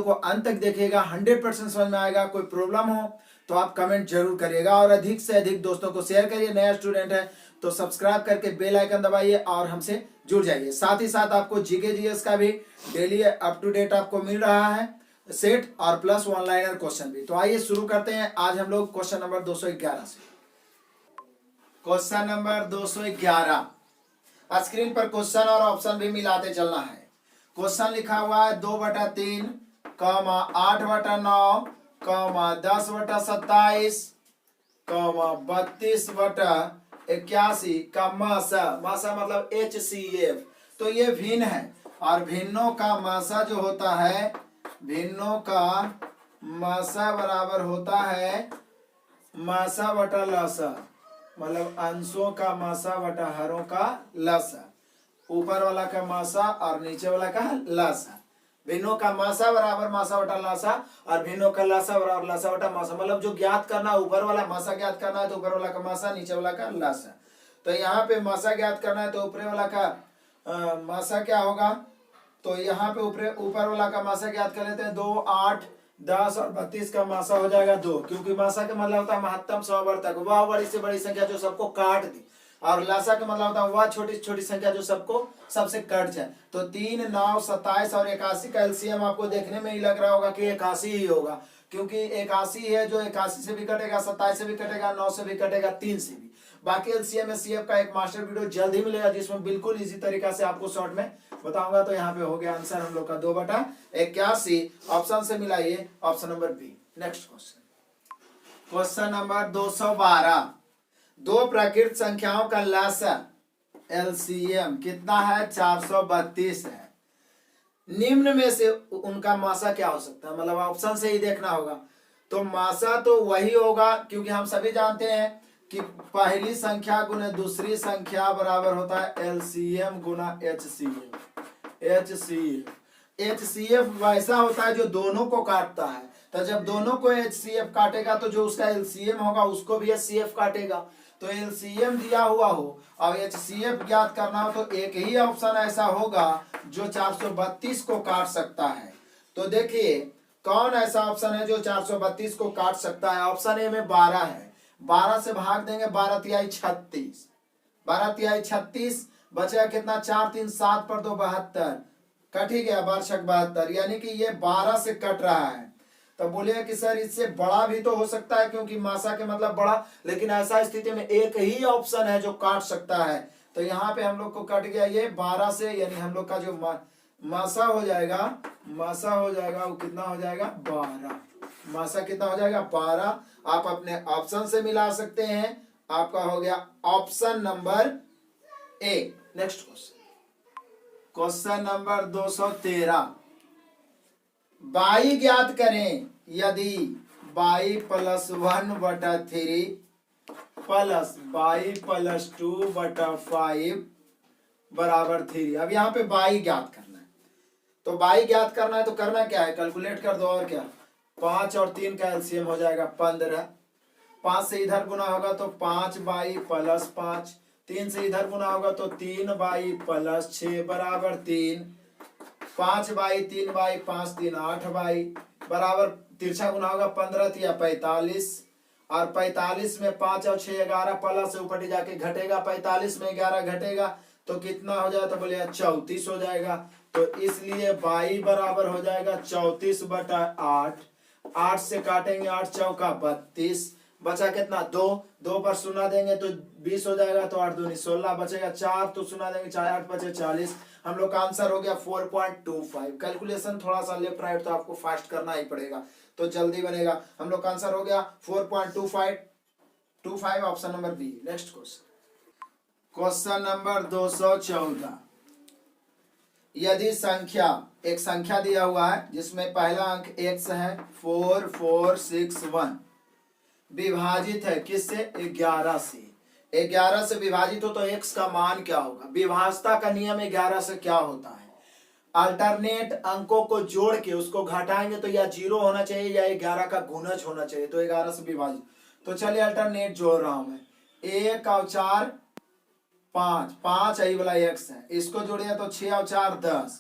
को अंत तक देखिएगा, 100% समझ में आएगा। कोई प्रॉब्लम हो तो आप कमेंट जरूर करिएगा और अधिक से अधिक दोस्तों को शेयर करिए। नया स्टूडेंट है तो सब्सक्राइब करके बेल आइकन दबाइए और हमसे जुड़ जाइए। साथ ही साथ आपको जीके जीएस का भी डेली अप टू डेट आपको मिल रहा है, सेट और प्लस वन लाइनर क्वेश्चन भी। तो आइए शुरू करते हैं। आज हम लोग क्वेश्चन नंबर 211 से। क्वेश्चन नंबर 211, स्क्रीन पर क्वेश्चन और ऑप्शन भी मिलाते चलना है। क्वेश्चन लिखा हुआ है 2/3, 8/9, 10/27, 32/81 का मासा मतलब HCF। तो ये भिन्न है और भिन्नों का मासा जो होता है, भिन्नों का मासा बराबर होता है मासा बटा लसा, मतलब अंशों का मासा बटा हरों का लसा। ऊपर वाला का मासा और नीचे वाला का लसा। भिन्नों का मासा बराबर मासा बटा लासा और भिन्नों का लासा बराबर लासा बटा मासा। मतलब जो ज्ञात करना, ऊपर वाला मासा ज्ञात करना है तो ऊपर वाला का मासा, नीचे वाला का लासा। तो यहाँ पे मासा ज्ञात करना है तो ऊपर वाला का मासा क्या होगा, तो यहाँ पे ऊपर वाला का मासा ज्ञात कर लेते हैं। 2, 8, 10 और 32 का मासा हो जाएगा 2, क्योंकि मासा का मतलब होता है महत्तम सवर्तक, वह बड़ी से बड़ी संख्या जो सबको काट दी, और लासा का मतलब होता है वह छोटी छोटी संख्या जो सबको सबसे कट जाए। तो 3, 9, 27 और 81 का एलसीएम आपको देखने में ही लग रहा होगा कि 81 ही होगा, क्योंकि 81 है जो 81 से भी कटेगा, 27 से भी कटेगा, 9 से भी कटेगा, 3 से भी। बाकी एलसीएम एचसीएफ का एक मास्टर वीडियो जल्द ही मिलेगा जिसमें बिल्कुल इसी तरीका से आपको शॉर्ट में बताऊंगा। तो यहाँ पे हो गया आंसर हम लोग का 2/81। ऑप्शन से मिलाइए, option number B. Next question, question number 212, दो प्राकृत संख्याओं का लसा एलसीएम कितना है, 432 है। निम्न में से उनका मासा क्या हो सकता है, मतलब ऑप्शन से ही देखना होगा। तो मासा तो वही होगा, क्योंकि हम सभी जानते हैं कि पहली संख्या गुना दूसरी संख्या बराबर होता है एलसीएम गुना एचसीएफ। एचसीएफ वैसा होता है जो दोनों को काटता है। तो जब दोनों को एचसीएफ काटेगा तो जो उसका एलसीएम होगा उसको भी एचसीएफ काटेगा। तो एलसीएम दिया हुआ हो और एचसीएफ ज्ञात करना हो तो एक ही ऑप्शन ऐसा होगा जो 432 को काट सकता है। तो देखिए कौन ऐसा ऑप्शन है जो 432 को काट सकता है। ऑप्शन ए में 12 है। 12 से भाग देंगे, 12 तिहाई 36, 12 तिहाई 36, बचेगा कितना, 4, 3, 7 पर 2 72, कट ही गया, 12 छक 72, यानी कि ये 12 से कट रहा है। तो बोलिए कि सर इससे बड़ा भी तो हो सकता है, क्योंकि मासा के मतलब बड़ा, लेकिन ऐसा स्थिति में एक ही ऑप्शन है जो काट सकता है। तो यहाँ पे हम लोग को कट गया ये 12 से, यानी हम लोग का जो मासा हो जाएगा, मासा हो जाएगा वो कितना हो जाएगा, 12। मासा कितना हो जाएगा, 12। आप अपने ऑप्शन से मिला सकते हैं। आपका हो गया option number A. Next question, question number 213, by ज्ञात करें यदि बाई + 1/3 प्लस बाई + 2/5 बराबर 3। अब यहाँ पे बाई ज्ञात करना है। तो बाई ज्ञात करना है तो करना क्या है, कैलकुलेट कर दो, और क्या, 5 और 3 का एलसीएम हो जाएगा 15। 5 से इधर गुना होगा तो 5/5 + 5, 3 से इधर गुना होगा तो 3/5 + 6 बराबर 3। 5/3/5, 3 8/, बराबर तिरछा गुना होगा 15 या 45, और 45 में 5 और 6 11, प्लस से ऊपर जाके घटेगा, 45 में 11 घटेगा तो कितना हो जाएगा, तो बोलिए 34 हो जाएगा। तो इसलिए बाई बराबर हो जाएगा 34/8। 8 से काटेंगे, 8 चौका 32, बचा कितना, 2 पर सुना देंगे तो 20 हो जाएगा, तो 8 दूनी 16, बचेगा 4, तो सुना देंगे 4 8 बचे 40। हम लोग का आंसर हो गया 4.25। कैलकुलेशन थोड़ा सा लेफ्ट राइट तो आपको फास्ट करना ही पड़ेगा तो जल्दी बनेगा। हम लोग का आंसर हो गया 4.25, option number B. Next question, question number 214, यदि एक संख्या दिया हुआ है जिसमें पहला अंक x है, 4461, विभाजित है किससे, 11 से। 11 से विभाजित हो तो x का मान क्या होगा। विभाजता का नियम 11 से क्या होता है, अल्टरनेट अंकों को जोड़ के उसको घटाएंगे तो या 0 होना चाहिए या 11 का गुणज होना चाहिए। तो 11 से विभाजित, तो चलिए अल्टरनेट जोड़ रहा हूं मैं। 1 और 4 5, 5 यही वाला x है, इसको जोड़िए तो 6 और 4 10,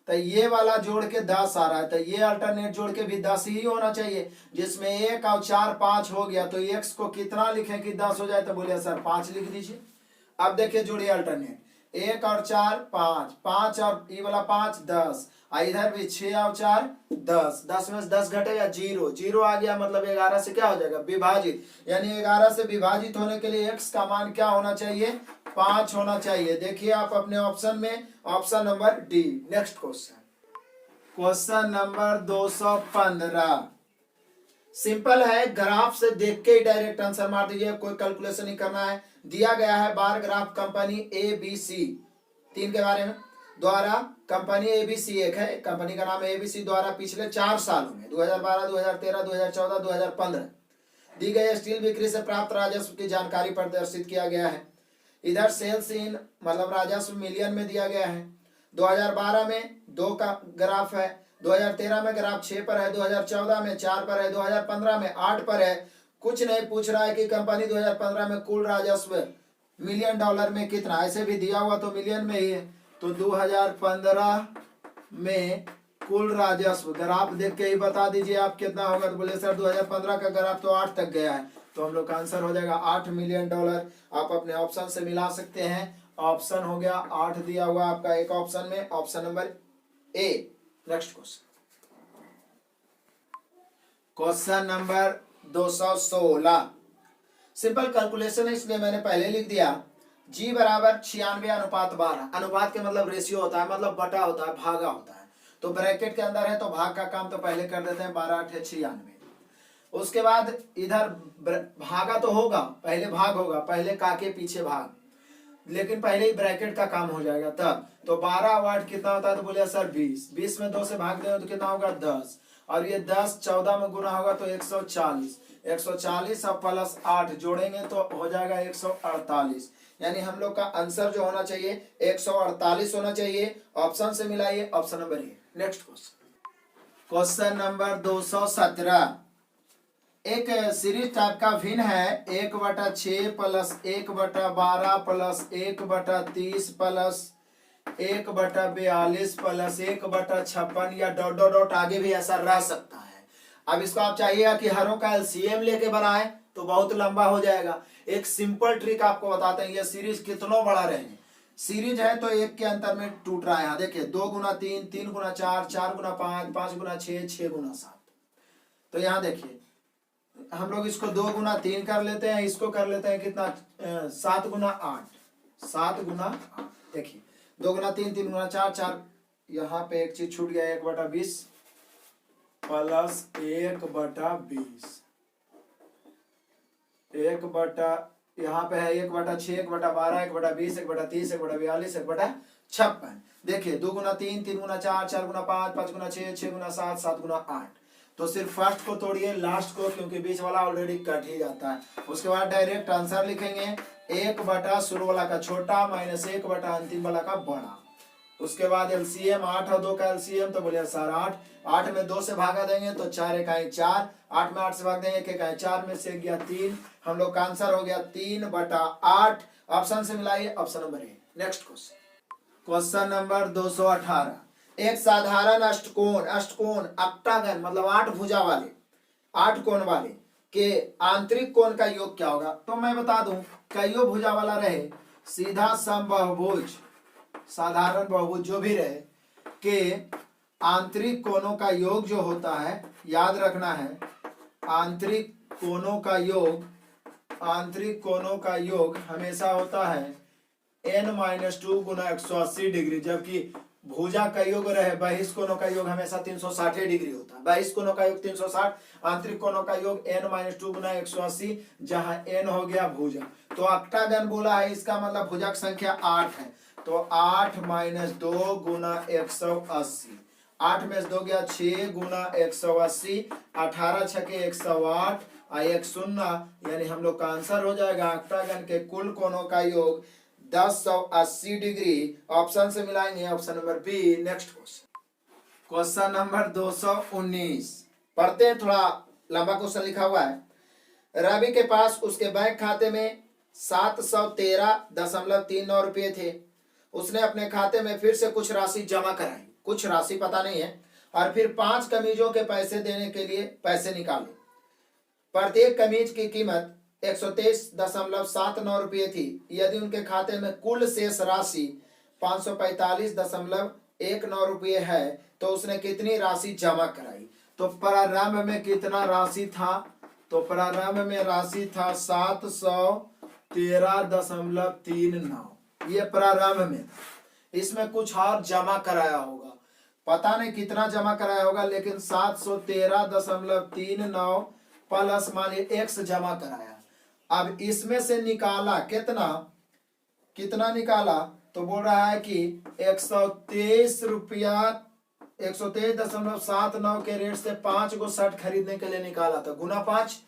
तो ये वाला जोड़ के 10 आ रहा है, तो ये अल्टरनेट जोड़ के भी 10 ही होना चाहिए, जिसमें 1 और 4 5 हो गया। तो x को कितना लिखें कि 10 हो जाए? तो बोलिए सर 5 लिख दीजिए। अब देखिए जोड़िए अल्टरनेट, 1 और 4 5, 5 और ये वाला 5 10, और इधर भी 6 और 4 10, 10 में से 10 घटेगा 0, 0 आ गया, मतलब 11 से क्या हो जाएगा? विभाजित। यानी 11 से विभाजित होने के लिए x का मान क्या होना चाहिए? 5 होना चाहिए। देखिए आप अपने ऑप्शन में, option number D. Next question, question number 215 simple है, ग्राफ से देख के ही डायरेक्ट आंसर मार दीजिए, कोई कैलकुलेशन नहीं करना है। दिया गया है बार ग्राफ कंपनी ABC 3 के बारे में द्वारा, कंपनी ABC एक है, कंपनी का नाम ABC द्वारा पिछले 4 सालों में 2012, 2013, 2014, 2015 दी गई स्टील बिक्री से प्राप्त राजस्व की जानकारी प्रदर्शित किया गया है। इधर सेल्स इन मतलब राजस्व मिलियन में दिया गया है। 2012 में 2 का ग्राफ है, 2013 में ग्राफ 6 पर है, 2014 में 4 पर है, 2015 में 8 पर है। कुछ नहीं पूछ रहा है कि कंपनी 2015 में कुल राजस्व मिलियन डॉलर में कितना, ऐसे भी दिया हुआ तो मिलियन में ही है। तो 2015 में कुल राजस्व ग्राफ देख के ही बता दीजिए आप कितना होगा। तो बोले सर 2015 का ग्राफ तो 8 तक गया है, तो हम लोग का आंसर हो जाएगा 8 मिलियन डॉलर। आप अपने ऑप्शन से मिला सकते हैं। ऑप्शन हो गया 8 दिया हुआ आपका एक ऑप्शन में, option number A. Next question, question number 216 simple calculation है, इसलिए मैंने पहले लिख दिया। G बराबर 96:12। अनुपात के मतलब रेशियो होता है, मतलब बटा होता है, भागा होता है। तो ब्रैकेट के अंदर है तो भाग का काम तो पहले कर देते हैं, 12 8 96। उसके बाद इधर भागा तो होगा, पहले भाग होगा, पहले का के पीछे भाग, लेकिन पहले ही ब्रैकेट का काम हो जाएगा तब। तो 12 वाट कितना होता है? तो बोले सर 20, 20 में 2 से भाग देंगे तो कितना होगा? 10, और ये 10 14 में गुना होगा तो 140, 140 और प्लस 8 जोड़ेंगे तो हो जाएगा 148। यानी हम लोग का आंसर जो होना चाहिए 148 होना चाहिए। ऑप्शन से मिलाइए, option number A. Next question, question number 217 एक सीरीज टाइप का भिन्न है 1/6 प्लस 1/12 प्लस 1/30 प्लस 1/42 प्लस 1/56 या डॉट डॉट डॉट आगे भी ऐसा रह सकता है। अब इसको आप चाहिएगा कि हरों का एलसीएम लेके बनाए तो बहुत लंबा हो जाएगा। एक सिंपल ट्रिक आपको बताते हैं, ये सीरीज कितना बड़ा रहे। सीरीज है तो एक के अंतर में टूट रहा है। यहाँ देखिए 2 गुना 3, 3 गुना 4, 4 गुना 5, 5 गुना 6, 6 गुना 7। तो यहाँ देखिए हम लोग इसको 2 गुना 3 कर लेते हैं, इसको कर लेते हैं कितना 7 गुना 8, 7 गुना 8। देखिए 2 गुना 3, 3 गुना 4, 4, यहाँ पे एक चीज छूट गया 1/20 प्लस 1/20, 1 यहाँ पे है 1/6, 1/12, 1/20, 1/30, 1/42, 1/56। देखिए 2 गुना 3, 3 गुना 4, 4 गुना 5, 5 गुना 6, 6 गुना 7, 7 गुना 8। तो सिर्फ फर्स्ट को तोड़िए, लास्ट को, क्योंकि बीच वाला ऑलरेडी कट ही जाता है। उसके बाद डायरेक्ट आंसर लिखेंगे 1 शुरू वाला का छोटा माइनस 1 अंतिम वाला का बड़ा। उसके बाद एलसीएम 8 और 2 का एलसीएम तो बोलिए सर 8, 8 में 2 से भागा देंगे तो 4 इकाई 4, 8 में 8 से भाग देंगे 1 इकाई 4 में से गया 3। हम लोग का आंसर हो गया 3/8। ऑप्शन से मिलाइए, option number A. Next question, question number 218 एक साधारण अष्टकोण ऑक्टागन मतलब 8 भुजा वाले 8 कोण वाले के आंतरिक कोण का योग क्या होगा? तो मैं बता दूं, कईयों भुजा वाला रहे, सीधा समबाहुभुज, साधारण बहुभुज जो भी रहे के आंतरिक कोणों का योग जो होता है, याद रखना है, आंतरिक कोणों का योग हमेशा होता है n-2 गुना 180 डिग्री, जबकि भुजा का योग रहे बहिष्ठ कोणों का योग हमेशा 360 डिग्री होता है। बहिष्ठ कोणों का योग 360, आंतरिक कोणों का योग n-2 गुना 180, जहां n हो गया भुजा। तो ऑक्टागन बोला है, इसका मतलब भुजा की संख्या 8 है। तो 8 - 2 गुना 180, 8 में से 2 गया 6 गुना 180, 18 छके 108 और 1 शून्य, यानी हम लोग का आंसर हो जाएगा ऑक्टागन के कुल कोणों का योग 1080 डिग्री। ऑप्शन से मिलाएंगे, option number B. Next question, question number 219 पढ़ते हैं, थोड़ा लंबा क्वेश्चन लिखा हुआ है। रवि के पास उसके बैंक खाते में 713.39 रुपये थे। उसने अपने खाते में फिर से कुछ राशि जमा कराई। कुछ राशि पता नहीं है, और फिर 5 कमीजों के पैसे देने के लिए पैसे निकाले। प्रत्येक कमीज की कीमत 123.79 रुपये थी। यदि उनके खाते में कुल शेष राशि 545.19 रुपये है तो उसने कितनी राशि जमा कराई। तो प्रारंभ में कितना राशि था, तो प्रारंभ में राशि था 713.39, ये प्रारंभ में था। इसमें कुछ और जमा कराया होगा, पता नहीं कितना जमा कराया होगा, लेकिन 713.39 प्लस मानिए x जमा कराया। अब इसमें से निकाला कितना निकाला, तो बोल रहा है कि 123.79 के रेट से 5 गो शर्ट खरीदने के लिए निकाला था, गुना 5,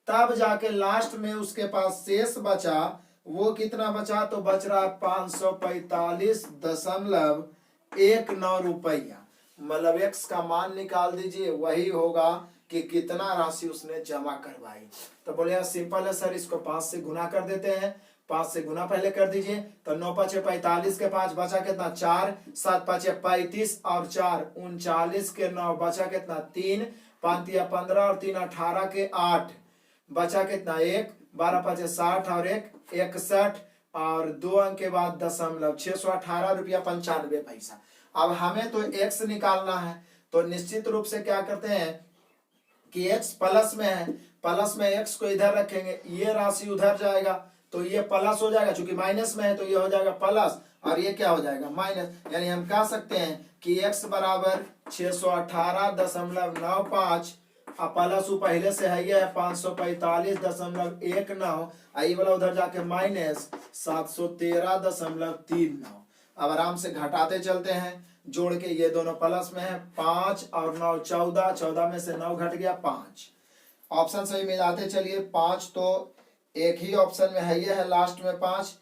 तब जाके लास्ट में उसके पास शेष बचा, वो कितना बचा, तो बच रहा है 545.19 रुपया। मतलब x का मान निकाल दीजिए, वही होगा कि कितना राशि उसने जमा करवाई। तो बोले सिंपल है सर, इसको 5 से गुना कर देते हैं। 5 से गुना पहले कर दीजिए, तो 9 5 45 के 5 बचा कितना 4, 7 5 35 और 4 39 के 9 बचा कितना 3, 5 15 और 3 18 के 8 बचा कितना 1, 12 5 60 और 1 61 और 2 अंक के बाद दशमलव 618.95 रुपया। अब हमें तो x निकालना है, तो निश्चित रूप से क्या करते हैं कि x प्लस में है, प्लस में x को इधर रखेंगे, ये राशि उधर जाएगा तो ये प्लस हो जाएगा, चूंकि माइनस में है तो ये हो जाएगा प्लस और ये क्या हो जाएगा माइनस। यानी हम कह सकते हैं कि x बराबर 618.95 और प्लस पहले से है ये 545.19, आई वाला उधर जाके माइनस 713.39। अब आराम से घटाते चलते हैं, जोड़ के ये दोनों प्लस में है, 5 और 9 14, 14 में से 9 घट गया 5। ऑप्शन सही मिलाते चलिए, 5 तो एक ही ऑप्शन में है, ये है लास्ट में 5,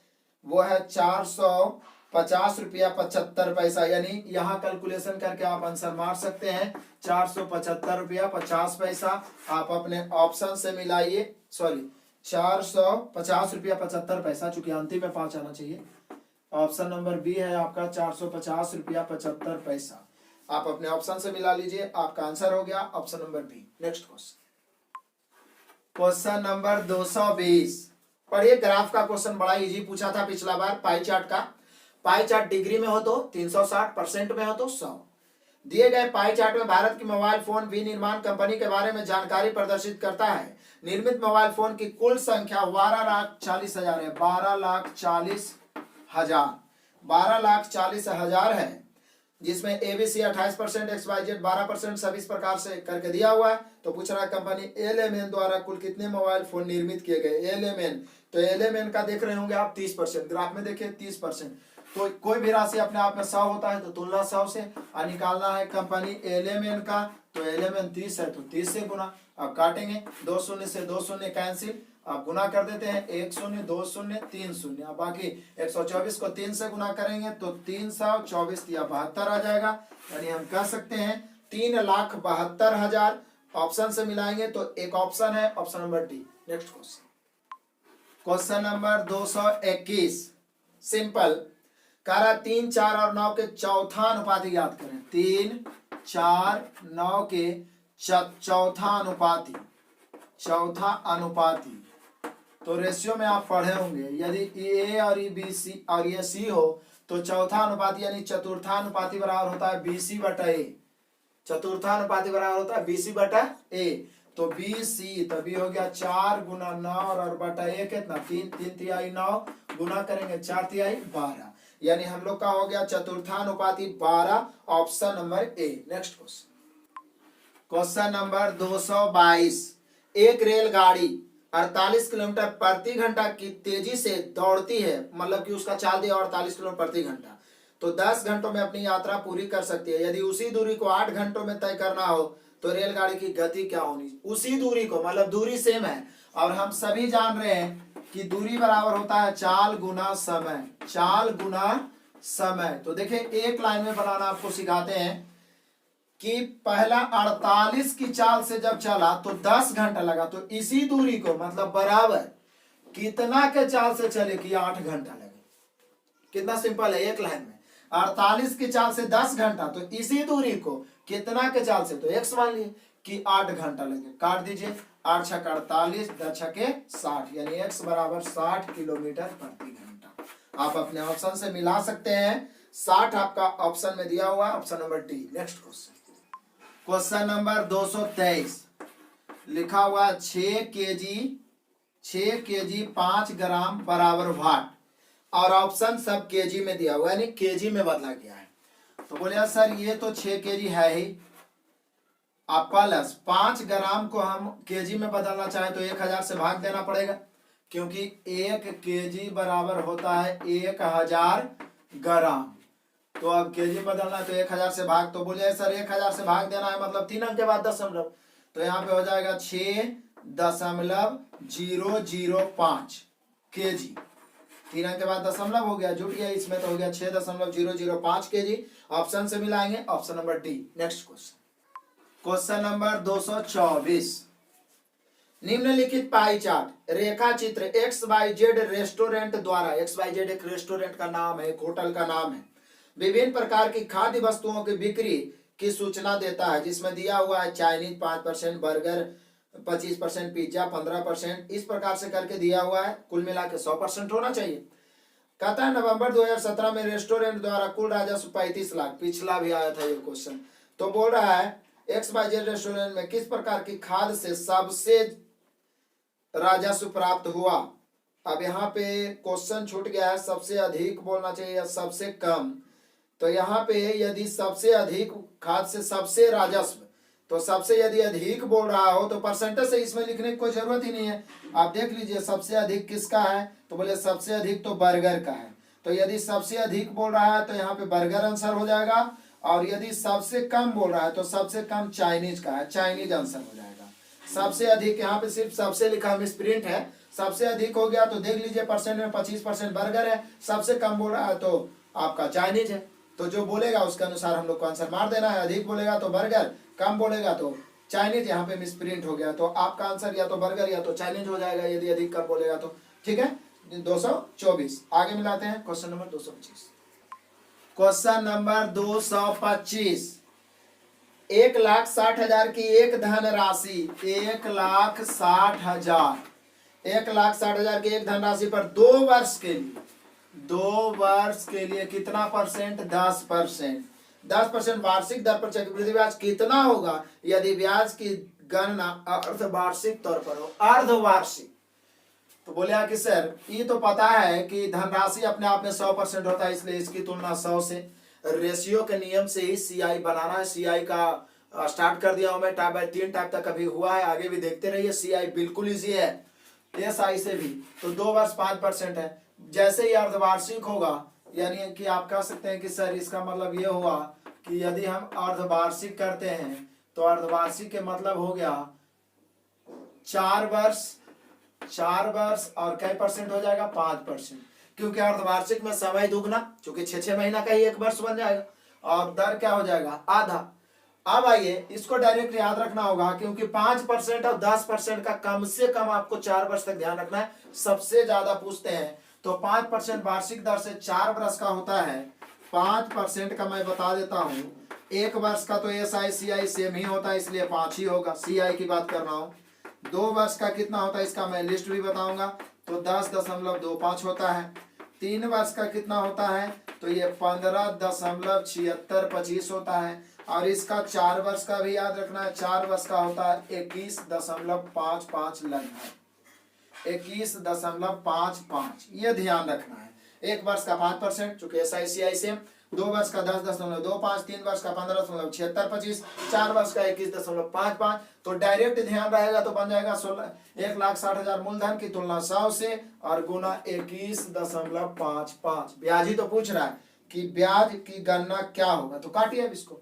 वो है 450 रुपया 75 पैसा। यानी यहाँ कैलकुलेशन करके आप आंसर मार सकते हैं 475 रुपया 50 पैसा। आप अपने ऑप्शन से मिलाइए, सॉरी 450 रुपया 75 पैसा, चूंकि अंतिम में 5 आना चाहिए। ऑप्शन नंबर बी है आपका 450 रुपया 75 पैसा। आप अपने ऑप्शन से मिला लीजिए, आपका आंसर हो गया option number B. Next question, question number 220 पढ़िए। ग्राफ का क्वेश्चन बड़ा इजी पूछा था पिछला बार, पाई चार्ट का। पाई चार्ट डिग्री में हो तो 360, परसेंट में हो तो 100। दिए गए पाई चार्ट में भारत की मोबाइल फोन विनिर्माण कंपनी के बारे में जानकारी प्रदर्शित करता है। निर्मित मोबाइल फोन की कुल संख्या 12,40,000 है, 12,40,000 है, जिसमें एबीसी 28%, XYZ 12% सब इस प्रकार से करके दिया हुआ है। तो पूछ रहा है कंपनी एलएमएन द्वारा कुल कितने मोबाइल फोन निर्मित किए गए। एलएमएन, तो एलएमएन का देख रहे होंगे आप 30%, ग्राफ में देखिए 30%। तो कोई भी राशि अपने आप में 100 होता है तो तुलना 100 से, और निकालना है कंपनी एलएमएन का, तो एलएमएन 30 है तो 30 से गुना। अब काटेंगे, 2 शून्य से 2 शून्य कैंसिल, अब गुना कर देते हैं, 1 शून्य 2 शून्य 3 शून्य। अब बाकी 124 को 3 से गुना करेंगे तो 324 या 72 आ जाएगा। यानी हम कह सकते हैं 3,72,000। ऑप्शन से मिलाएंगे तो एक ऑप्शन है option number D. Next question, question number 221 simple. कह रहा 3, 4 और 9 के चौथा अनुपात याद करें। 3, 4, 9 के चौथा अनुपाती। तो रेशियो में आप पढ़े होंगे, यदि ए और बी सी और ये सी हो तो चौथा अनुपाती यानी चतुर्थानुपाती बराबर होता है BC बटा ए। चतुर्थानुपाती बराबर होता है BC बटा ए। तो BC तभी हो गया 4 गुना 9 और बटा ए कितना 3, 3 तिहाई 9 गुना करेंगे 4 तिहाई 12। यानी हम लोग का हो गया चतुर्थानुपाती 12, option number A. Next question, question number 222। एक रेलगाड़ी 48 किलोमीटर प्रति घंटा की तेजी से दौड़ती है, मतलब कि उसका चाल दिया 48 किलोमीटर प्रति घंटा, तो 10 घंटों में अपनी यात्रा पूरी कर सकती है। यदि उसी दूरी को 8 घंटों में तय करना हो तो रेलगाड़ी की गति क्या होनी। उसी दूरी को, मतलब दूरी सेम है, और हम सभी जान रहे हैं कि दूरी बराबर होता है चाल गुना समय। चाल गुना समय, तो देखिए एक लाइन में बनाना आपको सिखाते हैं कि पहला 48 की चाल से जब चला तो 10 घंटा लगा, तो इसी दूरी को मतलब बराबर कितना के चाल से चले कि 8 घंटा लगे। कितना सिंपल है, एक लाइन में। 48 की चाल से 10 घंटा, तो इसी दूरी को कितना के चाल से, तो x मान लिए कि 8 घंटा लगे। काट दीजिए, 8 छक 48, 10 छके 60, यानी x बराबर 60 किलोमीटर प्रति घंटा। आप अपने ऑप्शन से मिला सकते हैं। 60 आपका ऑप्शन में दिया हुआ है, option number D. Next question, question number 223 लिखा हुआ 6 केजी 5 ग्राम बराबर वाट, और ऑप्शन सब केजी में दिया हुआ है, यानी केजी में बदला गया है। तो बोले सर ये तो 6 केजी है ही, आप प्लस 5 ग्राम को हम केजी में बदलना चाहे तो 1000 से भाग देना पड़ेगा, क्योंकि 1 केजी बराबर होता है 1000 ग्राम। तो अब केजी बदलना है तो 1000 से भाग, तो बोलिए सर 1000 से भाग देना है मतलब 3 अंक के बाद दशमलव, तो यहाँ पे हो जाएगा 6.005 केजी। 3 अंक के बाद दशमलव हो गया, जुट गया इसमें, तो हो गया 6.005 केजी। ऑप्शन से मिलाएंगे, option number D. Next question, question number 224 निम्नलिखित पाई चार्ट रेखा चित्र XYZ रेस्टोरेंट द्वारा, XYZ एक रेस्टोरेंट का नाम है, एक होटल का नाम है, विभिन्न प्रकार की खाद्य वस्तुओं की बिक्री की सूचना देता है, जिसमें दिया हुआ है चाइनीज 5%, बर्गर 25%, पिज्जा 15%, इस प्रकार से करके दिया हुआ है, कुल मिला के 100% होना चाहिए। कहता है नवंबर 2017 में रेस्टोरेंट द्वारा कुल राजस्व 35 लाख, पिछला भी आया था ये क्वेश्चन। तो बोल रहा है XYZ रेस्टोरेंट में किस प्रकार की खाद्य से सबसे राजस्व प्राप्त हुआ। अब यहाँ पे क्वेश्चन छूट गया है, सबसे अधिक बोलना चाहिए या सबसे कम। तो यहाँ पे यदि सबसे अधिक खाद्य से सबसे राजस्व, तो सबसे यदि अधिक बोल रहा हो तो परसेंटेज से इसमें लिखने की कोई जरूरत ही नहीं है। आप देख लीजिए सबसे अधिक किसका है, तो बोले सबसे अधिक तो बर्गर का है। तो यदि सबसे अधिक बोल रहा है तो यहाँ पे बर्गर आंसर हो जाएगा, और यदि सबसे कम बोल रहा है तो सबसे कम चाइनीज का है, चाइनीज आंसर हो जाएगा। सबसे अधिक यहाँ पे सिर्फ सबसे लिखा मिसप्रिंट है, सबसे अधिक हो गया तो देख लीजिए परसेंट में 25% बर्गर है, सबसे कम बोल रहा है तो आपका चाइनीज है। तो जो बोलेगा उसके अनुसार हम लोग को आंसर मार देना है, अधिक बोलेगा तो बर्गर, कम बोलेगा तो चाइनीज। यहाँ पे मिसप्रिंट हो गया, तो आपका आंसर या तो बर्गर या तो चाइनीज हो जाएगा यदि अधिक कम बोलेगा तो। ठीक है, 224 आगे मिलाते हैं। क्वेश्चन नंबर 225, क्वेश्चन नंबर 225 1,60,000 की एक धनराशि 1,60,000 की एक धनराशि पर 2 वर्ष के लिए कितना परसेंट, 10%। 10% वार्षिक दर पर चक्रवृद्धि ब्याज कितना होगा यदि ब्याज की गणना अर्धवार्षिक तौर पर हो, अर्धवार्षिक। तो बोले कि सर ये तो पता है कि धनराशि अपने आप में 100% होता है, इसलिए इसकी तुलना 100 से, रेशियो के नियम से ही CI बनाना है। CI का स्टार्ट कर दिया हूं मैं, टाइप बाय 3 टाइप तक अभी हुआ है, आगे भी देखते रहिए। CI बिल्कुल इजी है, SI से भी। तो 2 वर्ष 5% है, जैसे ही अर्धवार्षिक होगा, यानी कि आप कह सकते हैं कि सर इसका मतलब ये हुआ कि यदि हम अर्धवार्षिक करते हैं तो अर्धवार्षिक के मतलब हो गया 4 वर्ष और कई परसेंट हो जाएगा, 5%, क्योंकि अर्धवार्षिक में समय दुगना, क्योंकि 6 महीना का ही 1 वर्ष बन जाएगा, और दर क्या हो जाएगा, आधा। अब आइए इसको डायरेक्ट याद रखना होगा, क्योंकि 5% और 10% का कम से कम आपको 4 वर्ष तक ध्यान रखना है, सबसे ज्यादा पूछते हैं। तो 5% वार्षिक दर से 4 वर्ष का होता है, 5% का मैं बता देता हूँ। 1 वर्ष का तो SI CI सेम ही होता है, इसलिए 5 ही होगा, CI की बात कर रहा हूँ। 2 वर्ष का कितना होता है इसका मैं लिस्ट भी बताऊंगा, तो 10.25 होता है। 3 वर्ष का कितना होता है, तो ये 15.7625 होता है, और इसका 4 वर्ष का भी याद रखना है, 4 वर्ष का होता है 21.55 लगभग, 21.55, ये ध्यान रखना है। 1 वर्ष का 5%, चूंकि SI CI सेम, 2 वर्ष का 10.25, 3 वर्ष का 15.7625, 4 वर्ष का 21.55। तो डायरेक्ट ध्यान रहेगा तो बन जाएगा 1,60,000 मूलधन की तुलना 100 से और गुना 21.55। ब्याज ही तो पूछ रहा है कि ब्याज की गणना क्या होगा, तो काटिए अब इसको।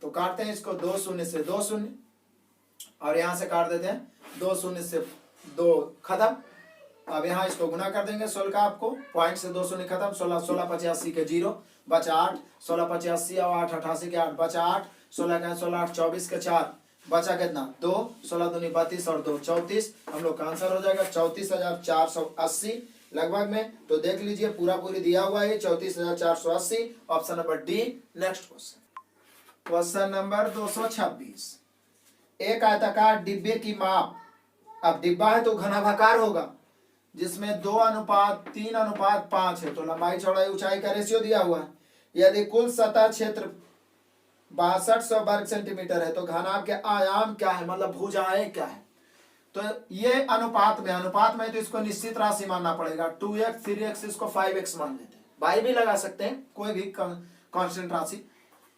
तो काटते हैं इसको, 2 शून्य से 2 शून्य, और यहाँ से काट देते हैं 2 शून्य से 2 खत्म। अब यहाँ इसको गुना कर देंगे 16 का, आपको पॉइंट से 2 शून्य खत्म, 16 के 0 बचा 8, 16 और 8 88 के 8 बचा 8, 16 का 16 8 24 के 4 बचा कितना 2, 16 दूनी 32 और 2 34। हम लोग का आंसर हो जाएगा 34,480 लगभग में। तो देख लीजिए पूरा पूरी दिया हुआ है 34,480, option number D. Next question, question number 226। एक आयताकार डिब्बे की माप, अब डिब्बा है तो घनाभाकार होगा, जिसमें 2:3:5 है, तो लंबाई चौड़ाई ऊंचाई का रेशियो दिया हुआ है। यदि कुल सतह क्षेत्र 6200 वर्ग सेंटीमीटर है तो घनाभ के आयाम क्या है, मतलब भुजाएं क्या है। तो ये अनुपात में तो इसको निश्चित राशि मानना पड़ेगा। 2x 3x इसको 5x मान लेते हैं, बाई भी लगा सकते हैं, कोई भी कांस्टेंट राशि,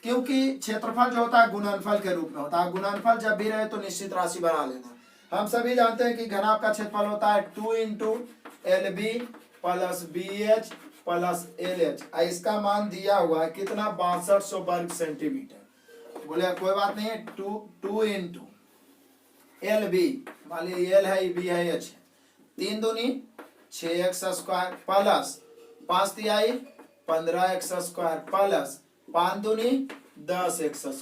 क्योंकि क्षेत्रफल जो होता है गुणनफल के रूप में होता है। गुणनफल जब भी रहे तो निश्चित राशि बना लेना। हम सभी जानते हैं कि घनाभ का क्षेत्रफल होता है 2 × LB + BH + LH। इसका मान दिया हुआ है कितना, 6200 वर्ग सेंटीमीटर। बोले कोई बात नहीं है, 2 × LB, मान लीजिए L है, B है, H है, 3 दूनी 6x² प्लस 5 तिहाई 15x² प्लस 5 दूनी 10x²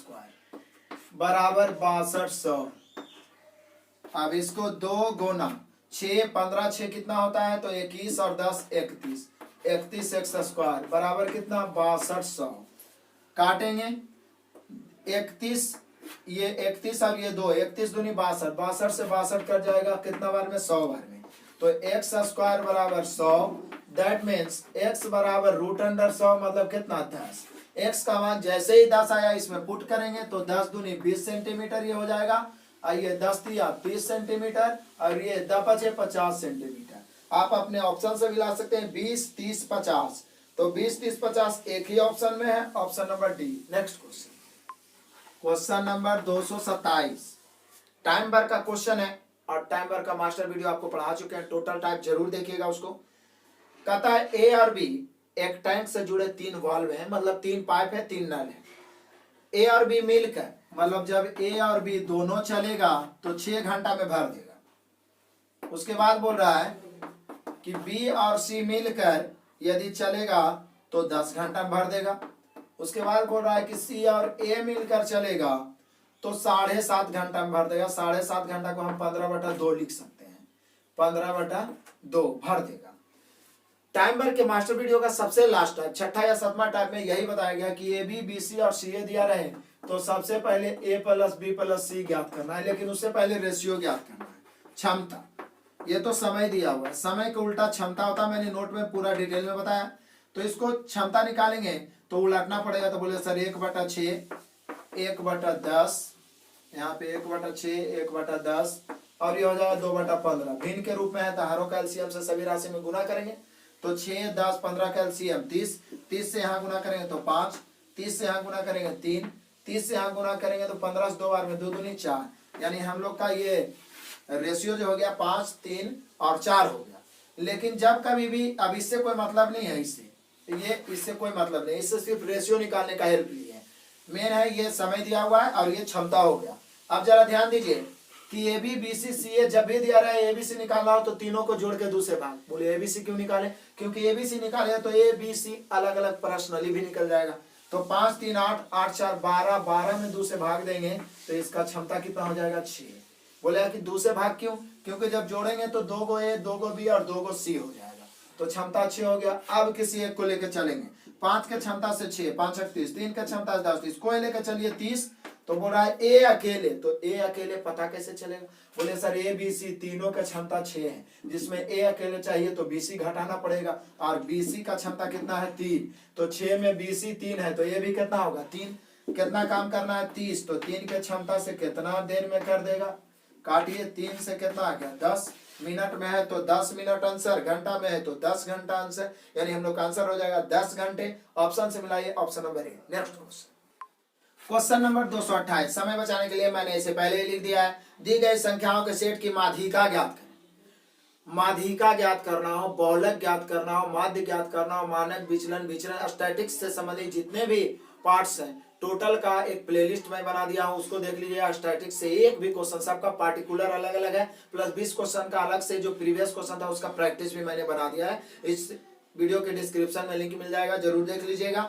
बराबर 6200। अब इसको 2 गुना 6 15 6 कितना होता है, तो 21 और 10 31, 31x² बराबर कितना, 6200। काटेंगे 31, ये 31 और ये 2, 31 दूनी 62, 62 से 62 कट जाएगा कितना बार में, 100 बार में। तो x² बराबर 100, दैट मीन्स x बराबर √100, मतलब कितना, 10। x का मान जैसे ही 10 आया इसमें पुट करेंगे तो 10 दूनी 20 सेंटीमीटर ये हो जाएगा, और ये 10 दिया 30 सेंटीमीटर, और ये 10 बचे 50 सेंटीमीटर। आप अपने ऑप्शन से भी ला सकते हैं 20 30 50, तो 20 30 50 एक ही ऑप्शन में है, option number D. Next question, question number 227। Time बार का क्वेश्चन है, और टाइम बार का मास्टर वीडियो आपको पढ़ा चुके हैं, टोटल टाइप जरूर देखिएगा उसको। कहता है ए और बी एक टैंक से जुड़े 3 वाल्व हैं, मतलब 3 पाइप है 3 नल है। ए और बी मिलकर, मतलब जब ए और बी दोनों चलेगा तो 6 घंटा में भर देगा। उसके बाद बोल रहा है कि बी और सी मिलकर यदि चलेगा तो 10 घंटा में भर देगा। उसके बाद बोल रहा है कि सी और ए मिलकर चलेगा तो 7.5 घंटा में भर देगा। 7.5 घंटा को हम 15/2 लिख सकते हैं, 15/2 भर देगा। टाइमर के मास्टर वीडियो का सबसे लास्ट टाइप, छठा या 7वां टाइप में यही बताया गया कि ए बी बी सी और सी ए दिया रहे तो सबसे पहले ए प्लस बी प्लस सी ज्ञात करना है, लेकिन उससे पहले रेशियो ज्ञात करना है। क्षमता, ये तो समय दिया हुआ है, समय के उल्टा क्षमता होता है, मैंने नोट में पूरा डिटेल में बताया। तो इसको क्षमता निकालेंगे तो उलटना पड़ेगा, तो बोले सर 1/6 1/10, यहाँ पे 1/6 1/10, और ये हो जाएगा 2/15। भिन्न के रूप में है तो हरों का एलसीएम से सभी राशि में गुना करेंगे, तो 6 10 15 का एलसीएम 30, 30 से यहाँ गुना करेंगे तो 5, 30 से यहाँ गुना करेंगे 3, 30 से यहाँ गुना करेंगे तो 15 से 2 बार में 2 दूनी 4, यानी हम लोग का ये रेशियो जो हो गया 5 3 और 4 हो गया। लेकिन जब कभी भी, अब इससे कोई मतलब नहीं है, इससे कोई मतलब नहीं, इससे सिर्फ रेशियो निकालने का हेल्प लिया है। मेन है ये समय दिया हुआ है और ये क्षमता हो गया। अब जरा ध्यान दीजिए कि ए बी बी सी सी ए जब भी दिया रहा है ए बी सी निकालना हो तो तीनों को जोड़ के दूसरे भाग। बोले ए बी सी क्यों निकाले, क्योंकि ए बी सी निकाले तो ए बी सी अलग अलग पर्सनली भी निकल जाएगा। तो 5 3 8 8 4 12, 12 में 2 से भाग देंगे तो इसका क्षमता कितना हो जाएगा, 6। बोले कि 2 से भाग क्यों, क्योंकि जब जोड़ेंगे तो 2 को ए 2 को बी और 2 को सी हो जाएगा, तो क्षमता 6 हो गया। अब किसी एक को लेकर चलेंगे, 5 के क्षमता से 6 5 30, 3 के क्षमता से 10 30, कोई लेकर चलिए 30। तो बोल रहा है ए अकेले, तो ए अकेले पता कैसे चलेगा, बोले सर ए बी सी तीनों का क्षमता 6 है, जिसमें ए अकेले चाहिए तो बी सी घटाना पड़ेगा, और बी सी का क्षमता कितना है 3, तो 6 में बी सी 3 है तो ए भी कितना होगा 3। कितना काम करना है 30, तो 3 के क्षमता से कितना देर में कर देगा, काटिए 3 से कितना आ गया 10, मिनट में है तो 10 मिनट आंसर, घंटा में है तो 10 घंटा आंसर, यानी हम लोग का आंसर हो जाएगा 10 घंटे। ऑप्शन से मिलाइए, option number A. Next question, question number 228। समय बचाने के लिए मैंने इसे पहले ही लिख दिया है। दी गई संख्याओं के सेट की माध्यिका ज्ञात करें। माध्यिका ज्ञात करना हो, बहुलक ज्ञात करना हो, माध्य ज्ञात करना हो, मानक, विचलन, स्टैटिक्स से संबंधित जितने भी पार्ट्स हैं टोटल का एक प्लेलिस्ट मैं बना दिया हूं, उसको देख लीजिए। स्टैटिक्स से एक भी क्वेश्चन, सबका पार्टिकुलर अलग अलग है, प्लस 20 क्वेश्चन का अलग से जो प्रीवियस क्वेश्चन था उसका प्रैक्टिस भी मैंने बना दिया है। इस वीडियो के डिस्क्रिप्शन में लिंक मिल जाएगा, जरूर देख लीजिएगा।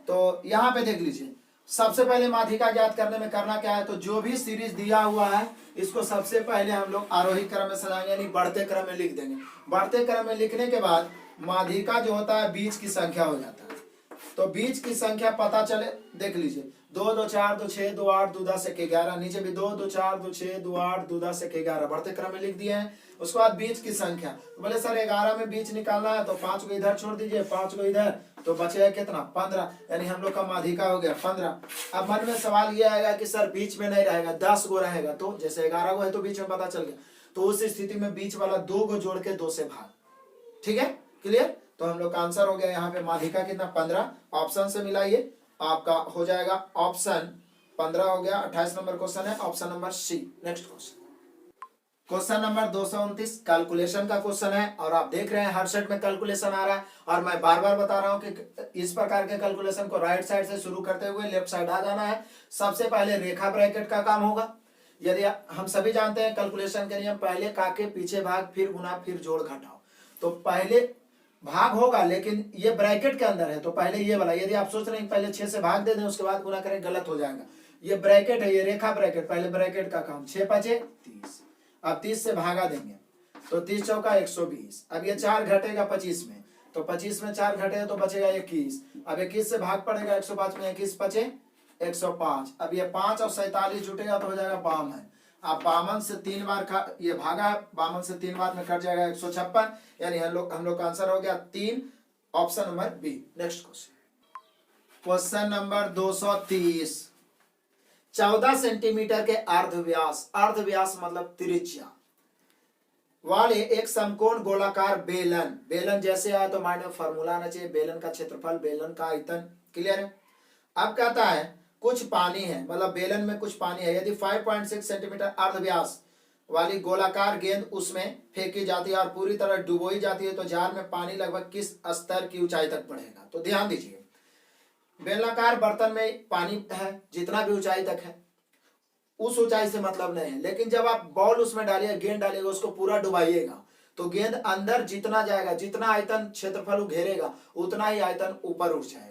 तो यहाँ पे देख लीजिए, सबसे पहले माध्यिका ज्ञात करने में करना क्या है, तो जो भी सीरीज दिया हुआ है इसको सबसे पहले हम लोग आरोही क्रम में सजाएंगे, यानी बढ़ते क्रम में लिख देंगे। बढ़ते क्रम में लिखने के बाद माध्यिका जो होता है बीज की संख्या हो जाता है। तो बीज की संख्या पता चले, देख लीजिए 2 2 4 2 6 2 8 2 10 1 11, नीचे भी 2 2 4 2 6 2 8 2 10 1 11 बढ़ते क्रम में लिख दिए हैं। उसके बाद बीज की संख्या, बोले सर 11 में बीज निकालना है तो 5 को इधर छोड़ दीजिए, 5 को इधर, तो बचेगा कितना 15, यानी हम लोग का माध्यिका हो गया 15। अब मन में सवाल ये आएगा कि सर बीच में नहीं रहेगा, 10 गो रहेगा, तो जैसे 11 गो है तो बीच में पता चल गया, तो उस स्थिति में बीच वाला 2 को जोड़ के 2 से भाग। ठीक है, क्लियर। तो हम लोग का आंसर हो गया यहाँ पे माध्यिका कितना 15, ऑप्शन से मिलाइए, आपका हो जाएगा ऑप्शन 15 हो गया। 28 नंबर क्वेश्चन है, option number C. Next question, question number 229 calculation का क्वेश्चन है, और आप देख रहे हैं हर सेट में कैलकुलेशन आ रहा है, और मैं बार बार बता रहा हूं कि इस प्रकार के कैलकुलेशन को राइट साइड से शुरू करते हुए लेफ्ट साइड आ जाना है। सबसे पहले रेखा ब्रैकेट का काम होगा। यदि हम सभी जानते हैं कैलकुलेशन के नियम, पहले काके पीछे भाग फिर गुना फिर जोड़ घटाओ, तो पहले भाग होगा लेकिन ये ब्रैकेट के अंदर है, तो पहले ये वाला, यदि आप सोच रहे हैं पहले 6 से भाग दे दें उसके बाद गुना करें, गलत हो जाएगा। ये ब्रैकेट है, ये रेखा ब्रैकेट, पहले ब्रैकेट का काम। 6 5 30, अब 30 से भागा देंगे तो 30 चौका 120, अब ये 4 घटेगा 25 में, तो 25 में 4 घटेगा तो बचेगा 21, अब 21 से भाग पड़ेगा 105 में, 21 5 105, अब ये 5 और 47 जुटेगा तो हो जाएगा 52। अब 52 से 3 बार ये भागा, 52 से 3 बार में कट जाएगा 156, यानी हम लोग का आंसर हो गया 3, option number B. Next question, question number 230, 14 centimetre के अर्धव्यास, अर्धव्यास मतलब त्रिज्या वाले एक समकोण गोलाकार बेलन, बेलन जैसे आया तो माइंड में फॉर्मूला आना चाहिए, बेलन का क्षेत्रफल, बेलन का आयतन, क्लियर है। अब कहता है कुछ पानी है, मतलब बेलन में कुछ पानी है, यदि 5.6 सेंटीमीटर अर्धव्यास वाली गोलाकार गेंद उसमें फेंकी जाती है और पूरी तरह डुबोई जाती है तो जार में पानी लगभग किस स्तर की ऊंचाई तक बढ़ेगा। तो ध्यान दीजिए, बेलनाकार बर्तन में पानी है जितना भी ऊंचाई तक है, उस ऊंचाई से मतलब नहीं है, लेकिन जब आप बॉल उसमें डालिए, गेंद डालिएगा, उसको पूरा डुबाइएगा तो गेंद अंदर जितना जाएगा, जितना आयतन क्षेत्रफल घेरेगा उतना ही आयतन ऊपर उठ जाएगा।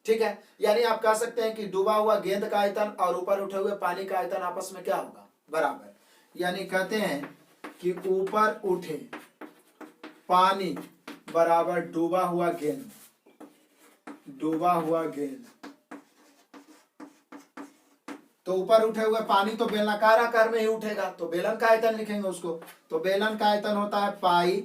ठीक है, यानी आप कह सकते हैं कि डूबा हुआ गेंद का आयतन और ऊपर उठे हुए पानी का आयतन आपस में क्या होगा, बराबर। यानी कहते हैं कि ऊपर उठे पानी बराबर डूबा हुआ गेंद, डूबा हुआ गेंद। तो ऊपर उठे हुए पानी तो बेलनाकार आकार में ही उठेगा, तो बेलन का आयतन लिखेंगे उसको, तो बेलन का आयतन होता है पाई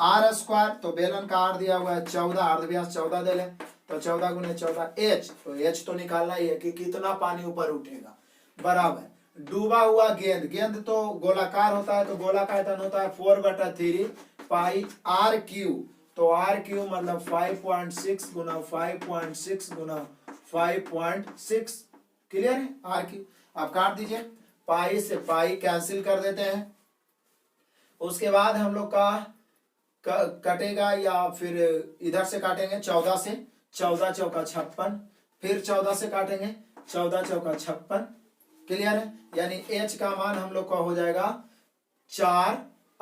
आर स्क्वायर, तो बेलन का आर दिया हुआ है 14, अर्धव्यास 14 दे लें, तो 14 गुने 14 एच, तो एच तो निकालना ही है कि कितना पानी ऊपर उठेगा, बराबर डूबा हुआ गेंद, गेंद तो गोलाकार होता है तो गोला का आयतन होता है 4/3 पाई आर क्यू, तो आर क्यू मतलब 5.6 गुना 5.6 गुना 5.6, क्लियर है आर क्यू। आप काट दीजिए, पाई से पाई कैंसिल कर देते हैं, उसके बाद हम लोग का कटेगा या फिर इधर से काटेंगे 14 से, 14 चौका 56, फिर 14 से काटेंगे 14 चौका 56, क्लियर है। यानी एच का मान हम लोग का हो जाएगा 4,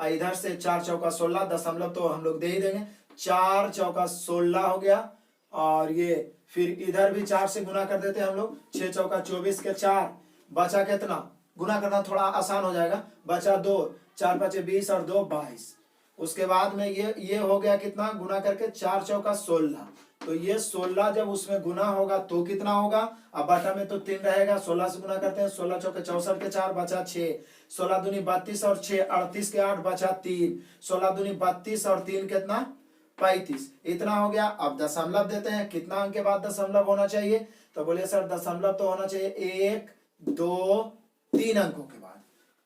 इधर से 4 चौका 16, दशमलव तो हम लोग दे ही देंगे, 4 चौका 16 हो गया, और ये फिर इधर भी 4 से गुना कर देते हैं हम लोग, 6 चौका 24 के 4, बचा कितना, गुना करना थोड़ा आसान हो जाएगा, बचा 2, 4 5 20 और 2 22, उसके बाद में ये हो गया कितना, गुना करके 4 चौका 16, तो ये 16 जब उसमें गुना होगा तो कितना होगा, अब बटा में तो 3 रहेगा, 16 से गुना करते हैं, 16 चौके 64 के 4 बचा 6, 16 दूनी 32 और 6 38 के 8 बचा 3, 16 दूनी 32 और 3 कितना 35, इतना हो गया। अब दशमलव देते हैं, कितना अंक के बाद दशमलव होना चाहिए, तो बोलिए सर दशमलव तो होना चाहिए 1 2 3 अंकों के बाद,